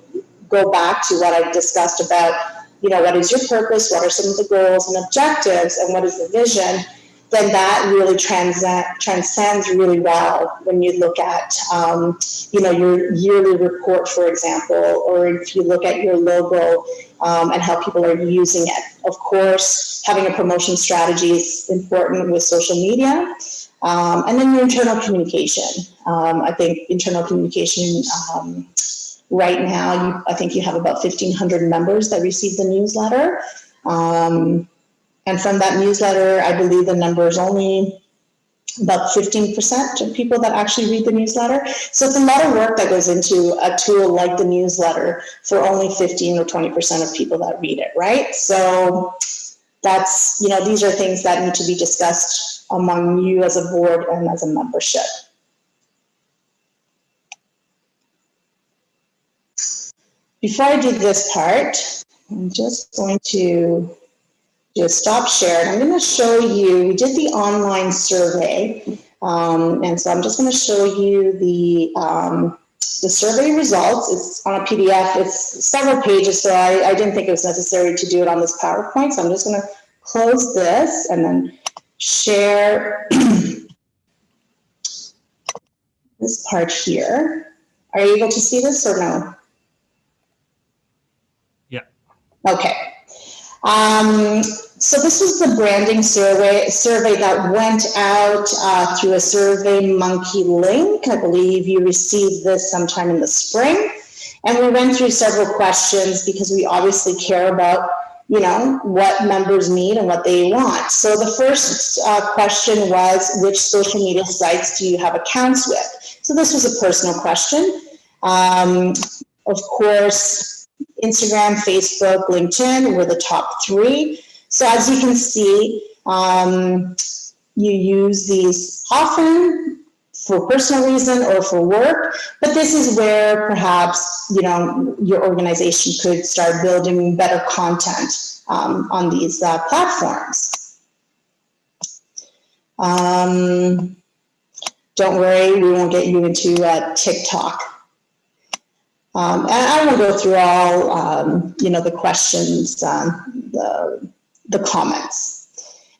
Speaker 1: go back to what I discussed about, what is your purpose, what are some of the goals and objectives, and what is the vision, then that really transcends really well when you look at, your yearly report, for example, or if you look at your logo and how people are using it. Of course, having a promotion strategy is important with social media. And then your internal communication. I think internal communication right now, I think you have about 1,500 members that receive the newsletter. And from that newsletter, I believe the number is only about 15% of people that actually read the newsletter. So it's a lot of work that goes into a tool like the newsletter for only 15 or 20% of people that read it, right? So that's, these are things that need to be discussed among you as a board and as a membership. Before I do this part, I'm just going to just stop share. And I'm going to show you, we did the online survey. And so I'm just going to show you the survey results. It's on a PDF. It's several pages, so I didn't think it was necessary to do it on this PowerPoint. So I'm just going to close this and then share this part here. Are you able to see this or no?
Speaker 3: Yeah.
Speaker 1: Okay. So this was the branding survey that went out through a SurveyMonkey link. I believe you received this sometime in the spring. And we went through several questions because we obviously care about, you know, what members need and what they want. So the first question was, which social media sites do you have accounts with? So this was a personal question. Of course, Instagram, Facebook, LinkedIn were the top three. So as you can see, you use these often for personal reason or for work, but this is where perhaps, you know, your organization could start building better content on these platforms. Don't worry, we won't get you into TikTok. And I won't go through all, you know, the questions, the comments.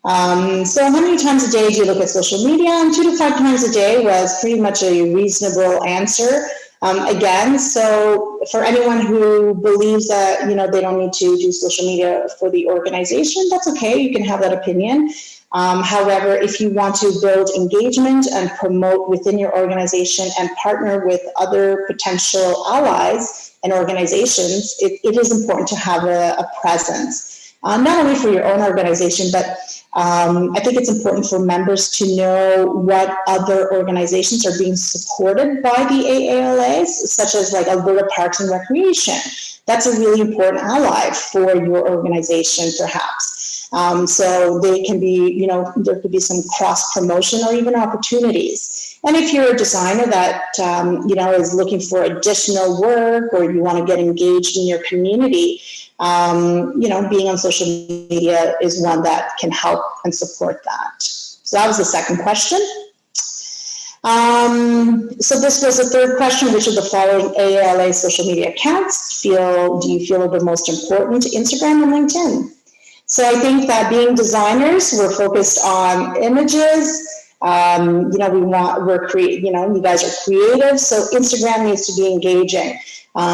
Speaker 1: So how many times a day do you look at social media? And 2 to 5 times a day was pretty much a reasonable answer. Again, so for anyone who believes that, you know, they don't need to do social media for the organization, that's okay, you can have that opinion. However, if you want to build engagement and promote within your organization and partner with other potential allies and organizations, it is important to have a presence, not only for your own organization, but I think it's important for members to know what other organizations are being supported by the AALAs, such as like Alberta Parks and Recreation. That's a really important ally for your organization, perhaps. So they can be, you know, there could be some cross promotion or even opportunities. And if you're a designer that, you know, is looking for additional work, or you want to get engaged in your community, you know, being on social media is one that can help and support that. So that was the second question. So this was the third question: which of the following AALA social media accounts do you feel are the most important? Instagram and LinkedIn. So I think that being designers, we're focused on images. You know, you know, you guys are creative, so Instagram needs to be engaging.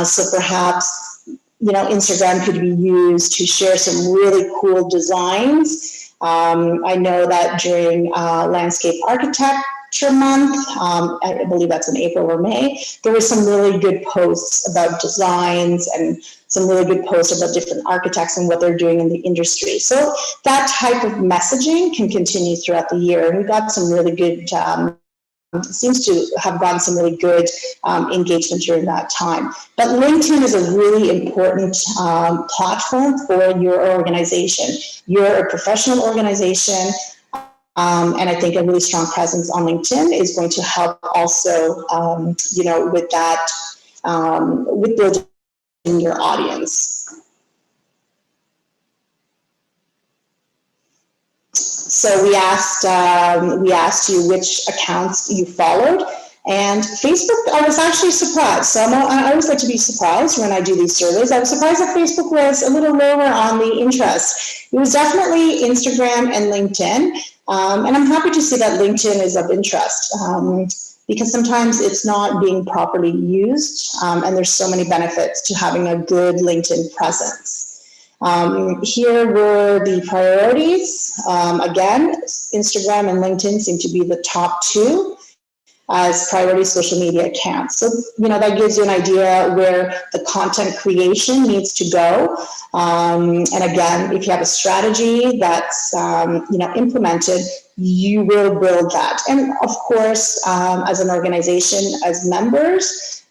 Speaker 1: So perhaps, you know, Instagram could be used to share some really cool designs. I know that during Landscape Architecture Month, I believe that's in April or May, there were some really good posts about designs and some really good posts about different architects and what they're doing in the industry. So that type of messaging can continue throughout the year. And we got some really good, seems to have gotten some really good engagement during that time. But LinkedIn is a really important platform for your organization. You're a professional organization, and I think a really strong presence on LinkedIn is going to help also, you know, with that, with building your audience. So we asked you which accounts you followed, and Facebook, I was actually surprised. So I always like to be surprised when I do these surveys. I was surprised that Facebook was a little lower on the interest. It was definitely Instagram and LinkedIn, and I'm happy to see that LinkedIn is of interest. Because sometimes it's not being properly used, and there's so many benefits to having a good LinkedIn presence. Here were the priorities. Again, Instagram and LinkedIn seem to be the top two as priority social media accounts. So, you know, that gives you an idea where the content creation needs to go. And again, if you have a strategy that's, you know, implemented, you will build that. And of course, as an organization, as members,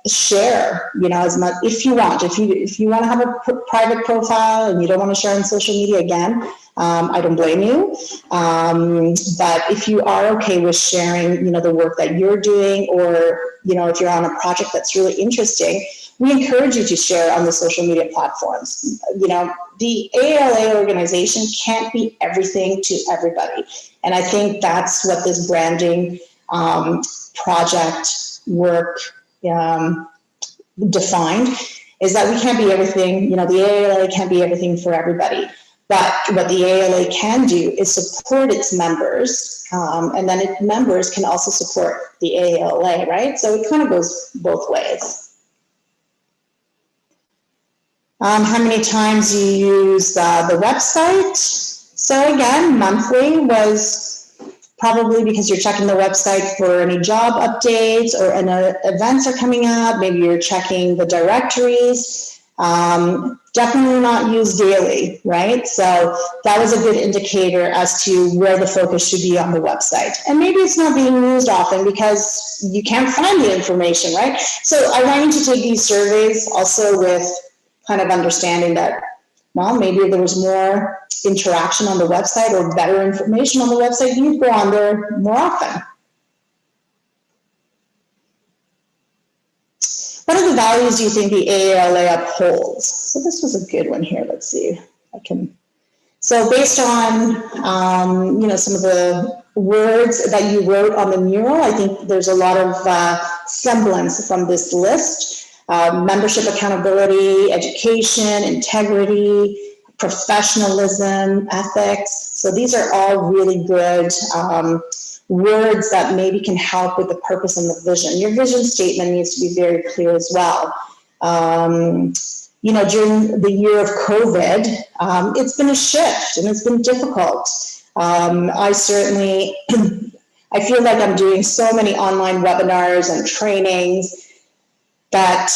Speaker 1: share, you know, as much if you want. If you want to have a private profile and you don't want to share on social media, again, I don't blame you. But if you are okay with sharing, you know, the work that you're doing, or, you know, if you're on a project that's really interesting, we encourage you to share on the social media platforms. You know, the AALA organization can't be everything to everybody. And I think that's what this branding project work defined, is that we can't be everything. You know, the AALA can't be everything for everybody. But what the AALA can do is support its members, and then its members can also support the AALA, right? So it kind of goes both ways. How many times you use the website? So again, monthly was probably because you're checking the website for any job updates or any events are coming up. Maybe you're checking the directories. Definitely not used daily, right? So that was a good indicator as to where the focus should be on the website. And maybe it's not being used often because you can't find the information, right? So I want you to take these surveys also with kind of understanding that, well, maybe there was more interaction on the website or better information on the website. You go on there more often. What are the values do you think the AALA upholds? So this was a good one here. Let's see if I can. So based on, you know, some of the words that you wrote on the mural, I think there's a lot of semblance from this list. Membership, accountability, education, integrity, professionalism, ethics. So these are all really good words that maybe can help with the purpose and the vision. Your vision statement needs to be very clear as well. You know, during the year of COVID, it's been a shift and it's been difficult. I certainly, I feel like I'm doing so many online webinars and trainings that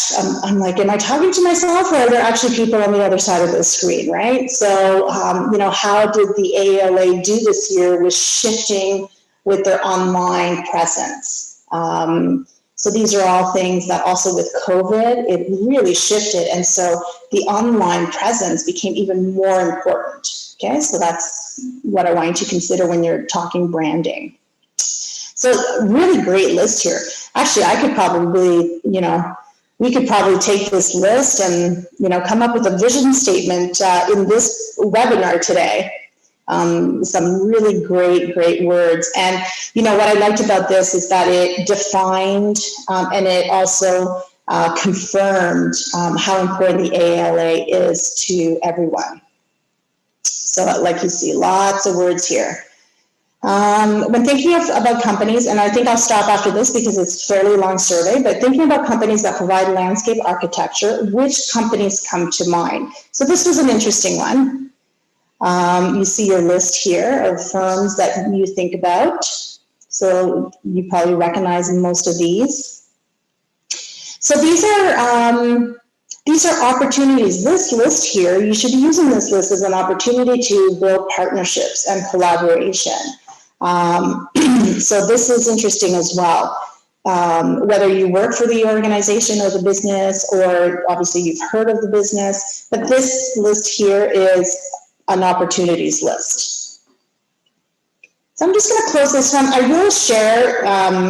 Speaker 1: I'm like, am I talking to myself or are there actually people on the other side of the screen, right? So, you know, how did the AALA do this year with shifting with their online presence? So these are all things that also with COVID, it really shifted. And so the online presence became even more important. Okay, so that's what I want you to consider when you're talking branding. So really great list here. Actually, I could probably, you know, we could probably take this list and, you know, come up with a vision statement in this webinar today. Some really great words. And, you know, what I liked about this is that it defined and it also confirmed how important the AALA is to everyone. So like you see, lots of words here. When thinking about companies, and I think I'll stop after this because it's a fairly long survey, but thinking about companies that provide landscape architecture, which companies come to mind? So this was an interesting one. You see your list here of firms that you think about. So you probably recognize most of these. So these are opportunities. This list here, you should be using this list as an opportunity to build partnerships and collaboration. So this is interesting as well. Whether you work for the organization or the business, or obviously you've heard of the business, but this list here is an opportunities list. So I'm just going to close this one. I will share,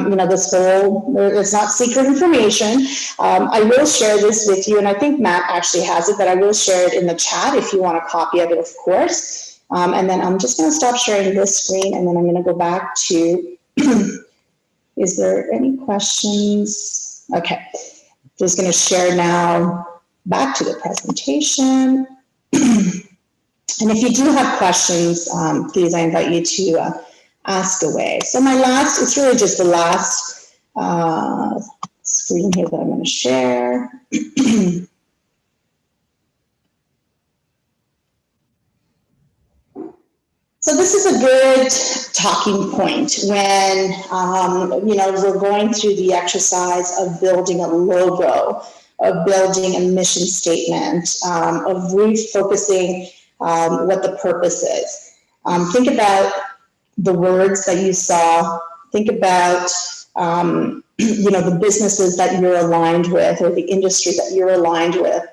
Speaker 1: you know, this whole, it's not secret information. I will share this with you, and I think Matt actually has it, but I will share it in the chat if you want a copy of it, of course. And then I'm just going to stop sharing this screen, and then I'm going to go back to, is there any questions? Okay, just going to share now back to the presentation. And if you do have questions, please, I invite you to ask away. So my last, it's really just the last screen here that I'm going to share. So this is a good talking point when, you know, we're going through the exercise of building a logo, of building a mission statement, of refocusing what the purpose is. Think about the words that you saw. Think about, you know, the businesses that you're aligned with or the industry that you're aligned with.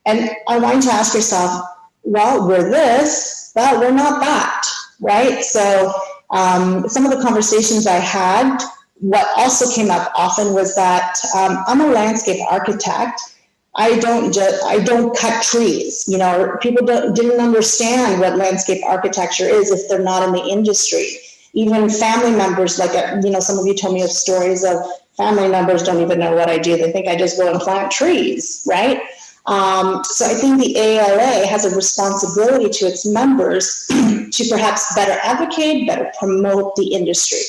Speaker 1: And I want you to ask yourself, well, we're this, but we're not that, right? So some of the conversations I had, what also came up often was that I'm a landscape architect, I don't cut trees. You know, people didn't understand what landscape architecture is if they're not in the industry. Even family members, like, you know, some of you told me of stories of family members don't even know what I do. They think I just go and plant trees, right? So I think the AALA has a responsibility to its members to perhaps better advocate, better promote the industry.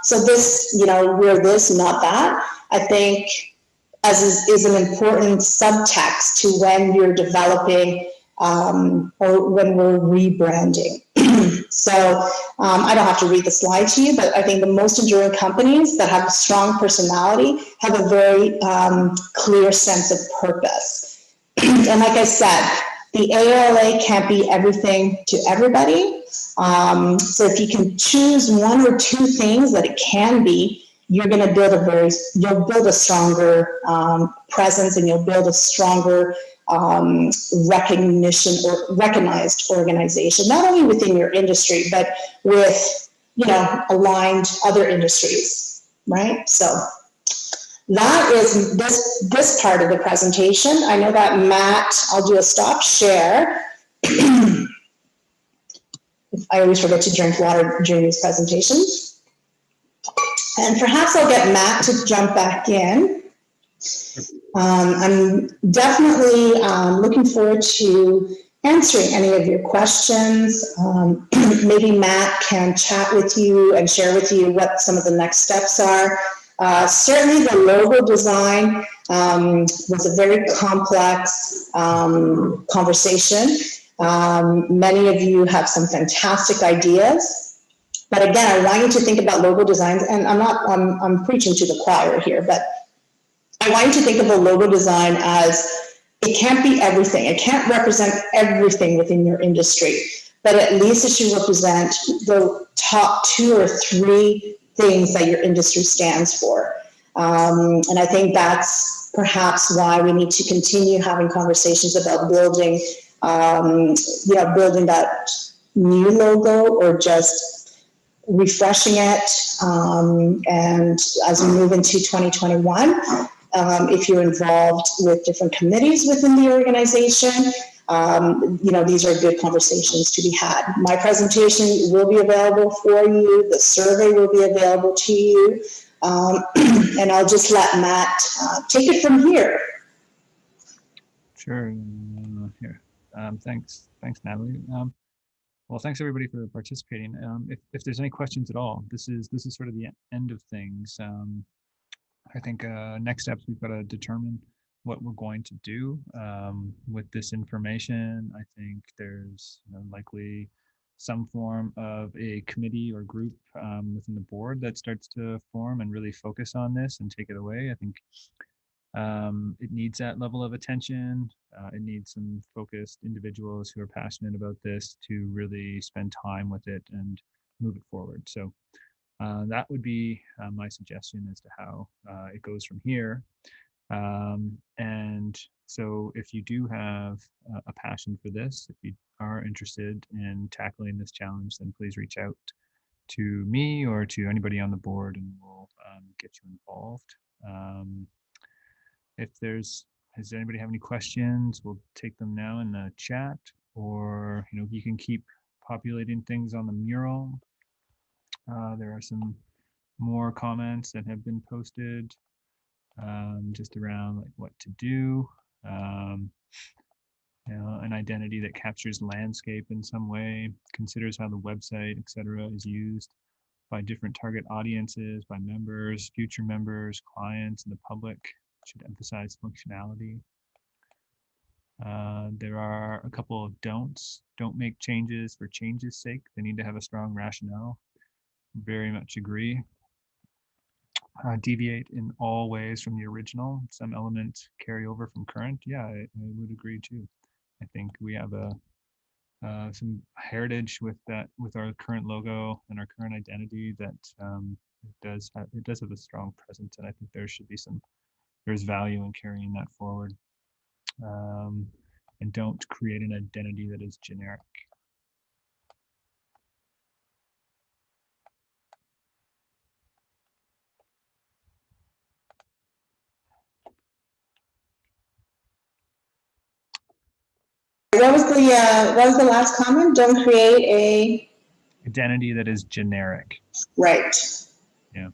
Speaker 1: So this, you know, we're this, not that. I think as is an important subtext to when you're developing or when we're rebranding. So I don't have to read the slide to you, but I think the most enduring companies that have a strong personality have a very clear sense of purpose. And like I said, the AALA can't be everything to everybody. So if you can choose one or two things that it can be, you're going to build you'll build a stronger presence, and you'll build a stronger recognition or recognized organization, not only within your industry, but with, you know, aligned other industries, right? So that is this part of the presentation. I know that Matt, I'll do a stop share. I always forget to drink water during these presentations. And perhaps I'll get Matt to jump back in. I'm definitely looking forward to answering any of your questions. Maybe Matt can chat with you and share with you what some of the next steps are. Certainly the logo design was a very complex conversation. Many of you have some fantastic ideas. But again, I want you to think about logo designs, and I'm preaching to the choir here, but I want you to think of a logo design as it can't be everything. It can't represent everything within your industry, but at least it should represent the top 2 or 3 things that your industry stands for. And I think that's perhaps why we need to continue having conversations about building, building that new logo or just refreshing it. And as we move into 2021, if you're involved with different committees within the organization, these are good conversations to be had. My presentation will be available for you. The survey will be available to you. And I'll just let Matt take it from here.
Speaker 3: Sure. Here. Thanks, Natalie. Well, thanks everybody for participating. If there's any questions at all, this is sort of the end of things. I think next steps, we've got to determine what we're going to do with this information. I think there's likely some form of a committee or group within the board that starts to form and really focus on this and take it away. I think it needs that level of attention. It needs some focused individuals who are passionate about this to really spend time with it and move it forward. So that would be my suggestion as to how it goes from here. And so if you do have a passion for this, if you are interested in tackling this challenge, then please reach out to me or to anybody on the board, and we'll get you involved. Does anybody have any questions? We'll take them now in the chat, or you can keep populating things on the mural. There are some more comments that have been posted just around like what to do. An identity that captures landscape in some way, considers how the website, etc., is used by different target audiences, by members, future members, clients, and the public. Should emphasize functionality. There are a couple of don'ts. Don't make changes for change's sake. They need to have a strong rationale. Very much agree. Deviate in all ways from the original. Some elements carry over from current. Yeah, I would agree too. I think we have some heritage with that, with our current logo and our current identity that it does have a strong presence, and I think there's value in carrying that forward. And don't create an identity that is generic.
Speaker 1: what was the last comment? Don't create
Speaker 3: Identity that is generic.
Speaker 1: right.
Speaker 3: Yeah.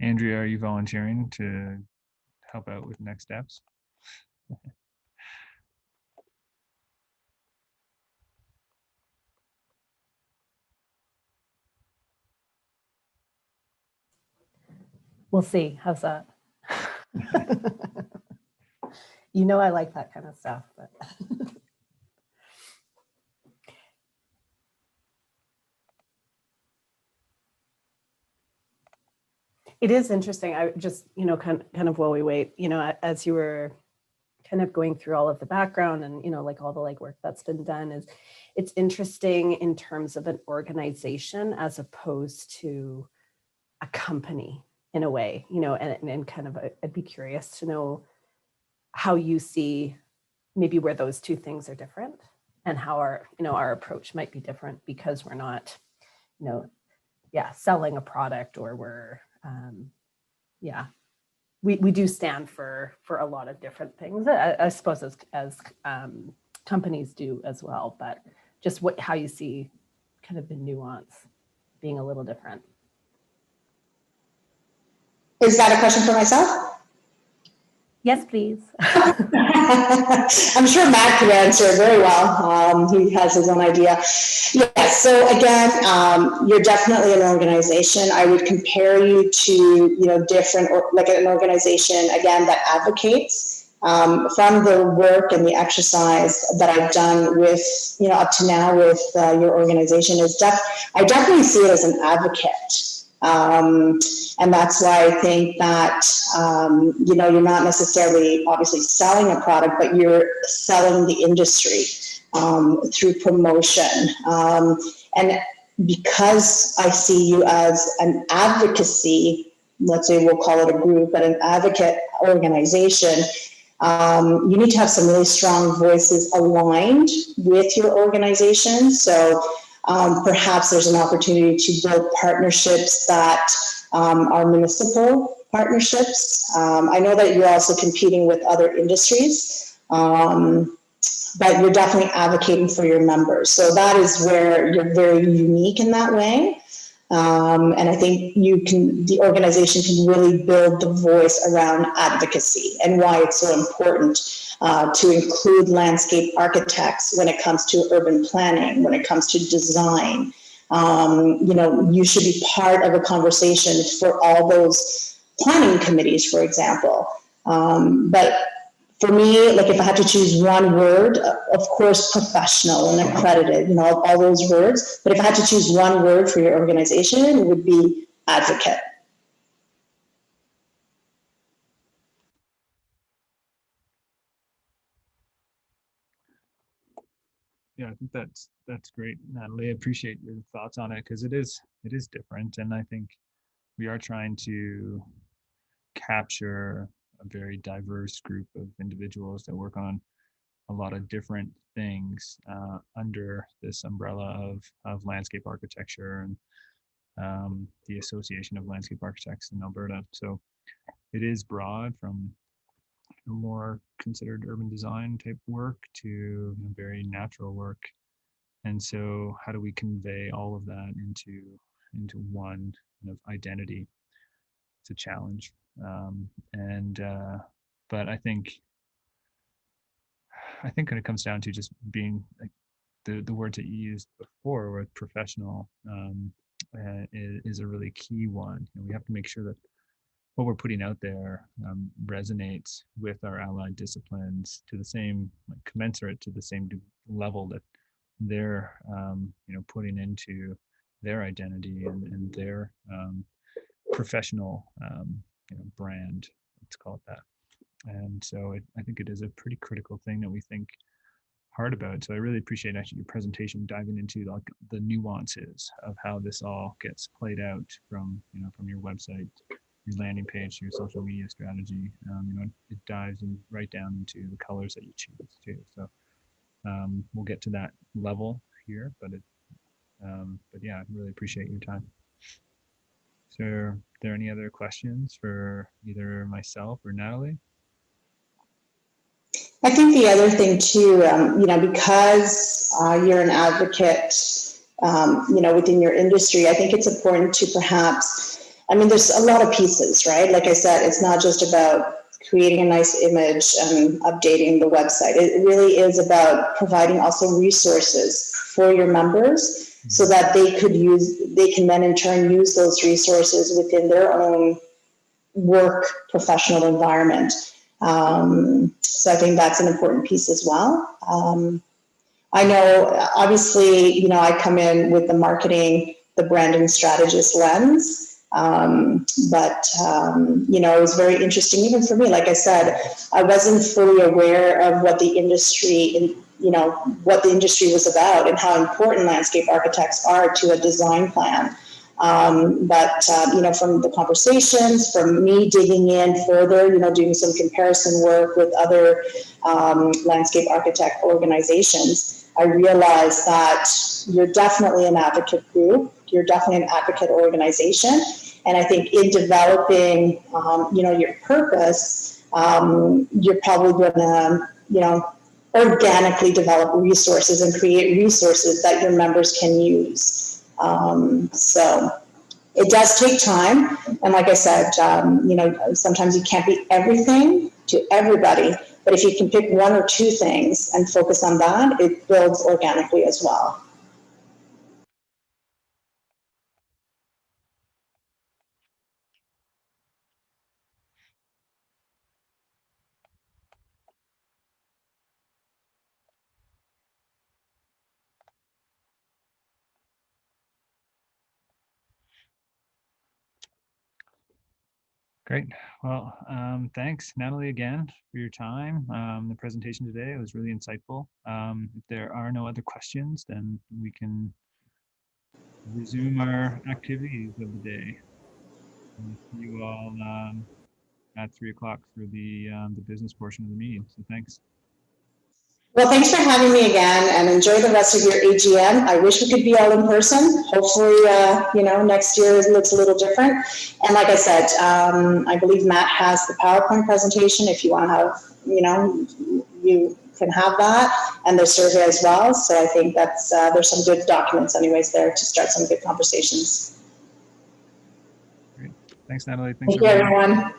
Speaker 3: Andrea, are you volunteering to help out with next steps?
Speaker 4: We'll see. How's that? You know, I like that kind of stuff, but it is interesting. I just, kind of while we wait, as you were kind of going through all of the background and, like all the legwork that's been done, is it's interesting in terms of an organization as opposed to a company in a way, and kind of, I'd be curious to know how you see maybe where those two things are different and how our approach might be different because we're not, selling a product, or we're, we do stand for a lot of different things, I suppose, as companies do as well, but just how you see kind of the nuance being a little different.
Speaker 1: Is that a question for myself?
Speaker 4: Yes, please.
Speaker 1: I'm sure Matt could answer very well. He has his own idea. Yes, so again, you're definitely an organization. I would compare you to, different, like an organization, again, that advocates. From the work and the exercise that I've done with, up to now with your organization, I definitely see it as an advocate. And that's why I think that, you're not necessarily obviously selling a product, but you're selling the industry through promotion. And because I see you as an advocacy, let's say we'll call it a group, but an advocate organization, you need to have some really strong voices aligned with your organization. So perhaps there's an opportunity to build partnerships that are municipal partnerships. I know that you're also competing with other industries, but you're definitely advocating for your members. So that is where you're very unique in that way. And I think the organization can really build the voice around advocacy and why it's so important to include landscape architects when it comes to urban planning, when it comes to design. You should be part of a conversation for all those planning committees, for example. But for me, like if I had to choose one word, of course, professional and accredited, all those words. But if I had to choose one word for your organization, it would be advocate.
Speaker 3: Yeah, I think that's great, Natalie. I appreciate your thoughts on it because it is different, and I think we are trying to capture a very diverse group of individuals that work on a lot of different things under this umbrella of landscape architecture and the Association of Landscape Architects in Alberta. So it is broad, from more considered urban design type work to very natural work. And so how do we convey all of that into one kind of identity? It's a challenge. But I think when it comes down to just being like the words that you used before with professional is a really key one. We have to make sure that what we're putting out there resonates with our allied disciplines to the same, commensurate to the same level that they're putting into their identity and their professional brand, let's call it that. And so I think it is a pretty critical thing that we think hard about. So I really appreciate actually your presentation diving into the nuances of how this all gets played out from your website, your landing page, your social media strategy. It dives right down into the colors that you choose too. So we'll get to that level here, but yeah, I really appreciate your time. So are there any other questions for either myself or Natalie?
Speaker 1: I think the other thing too, because you're an advocate, within your industry, I think it's important to perhaps, there's a lot of pieces, right? Like I said, it's not just about creating a nice image and updating the website. It really is about providing also resources for your members so that they can then in turn use those resources within their own work professional environment. So I think that's an important piece as well. I know, obviously, I come in with the marketing, the branding strategist lens, but it was very interesting, even for me. Like I said, I wasn't fully aware of what the industry, what the industry was about and how important landscape architects are to a design plan. But from the conversations, from me digging in further, doing some comparison work with other landscape architect organizations, I realized that you're definitely an advocate group, you're definitely an advocate organization. And I think in developing, your purpose, you're probably going to, organically develop resources and create resources that your members can use. So it does take time. And like I said, sometimes you can't be everything to everybody, but if you can pick one or two things and focus on that, it builds organically as well.
Speaker 3: Great. Well, thanks, Natalie, again for your time. The presentation today was really insightful. If there are no other questions, then we can resume our activities of the day. And see you all at 3 o'clock for the business portion of the meeting. So thanks.
Speaker 1: Well, thanks for having me again, and enjoy the rest of your AGM. I wish we could be all in person. Hopefully, next year looks a little different. And like I said, I believe Matt has the PowerPoint presentation. If you want to have, you can have that, and the survey as well. So I think that's there's some good documents anyways there to start some good conversations.
Speaker 3: Great. Thanks, Natalie. Thanks,
Speaker 1: Thank you, everyone.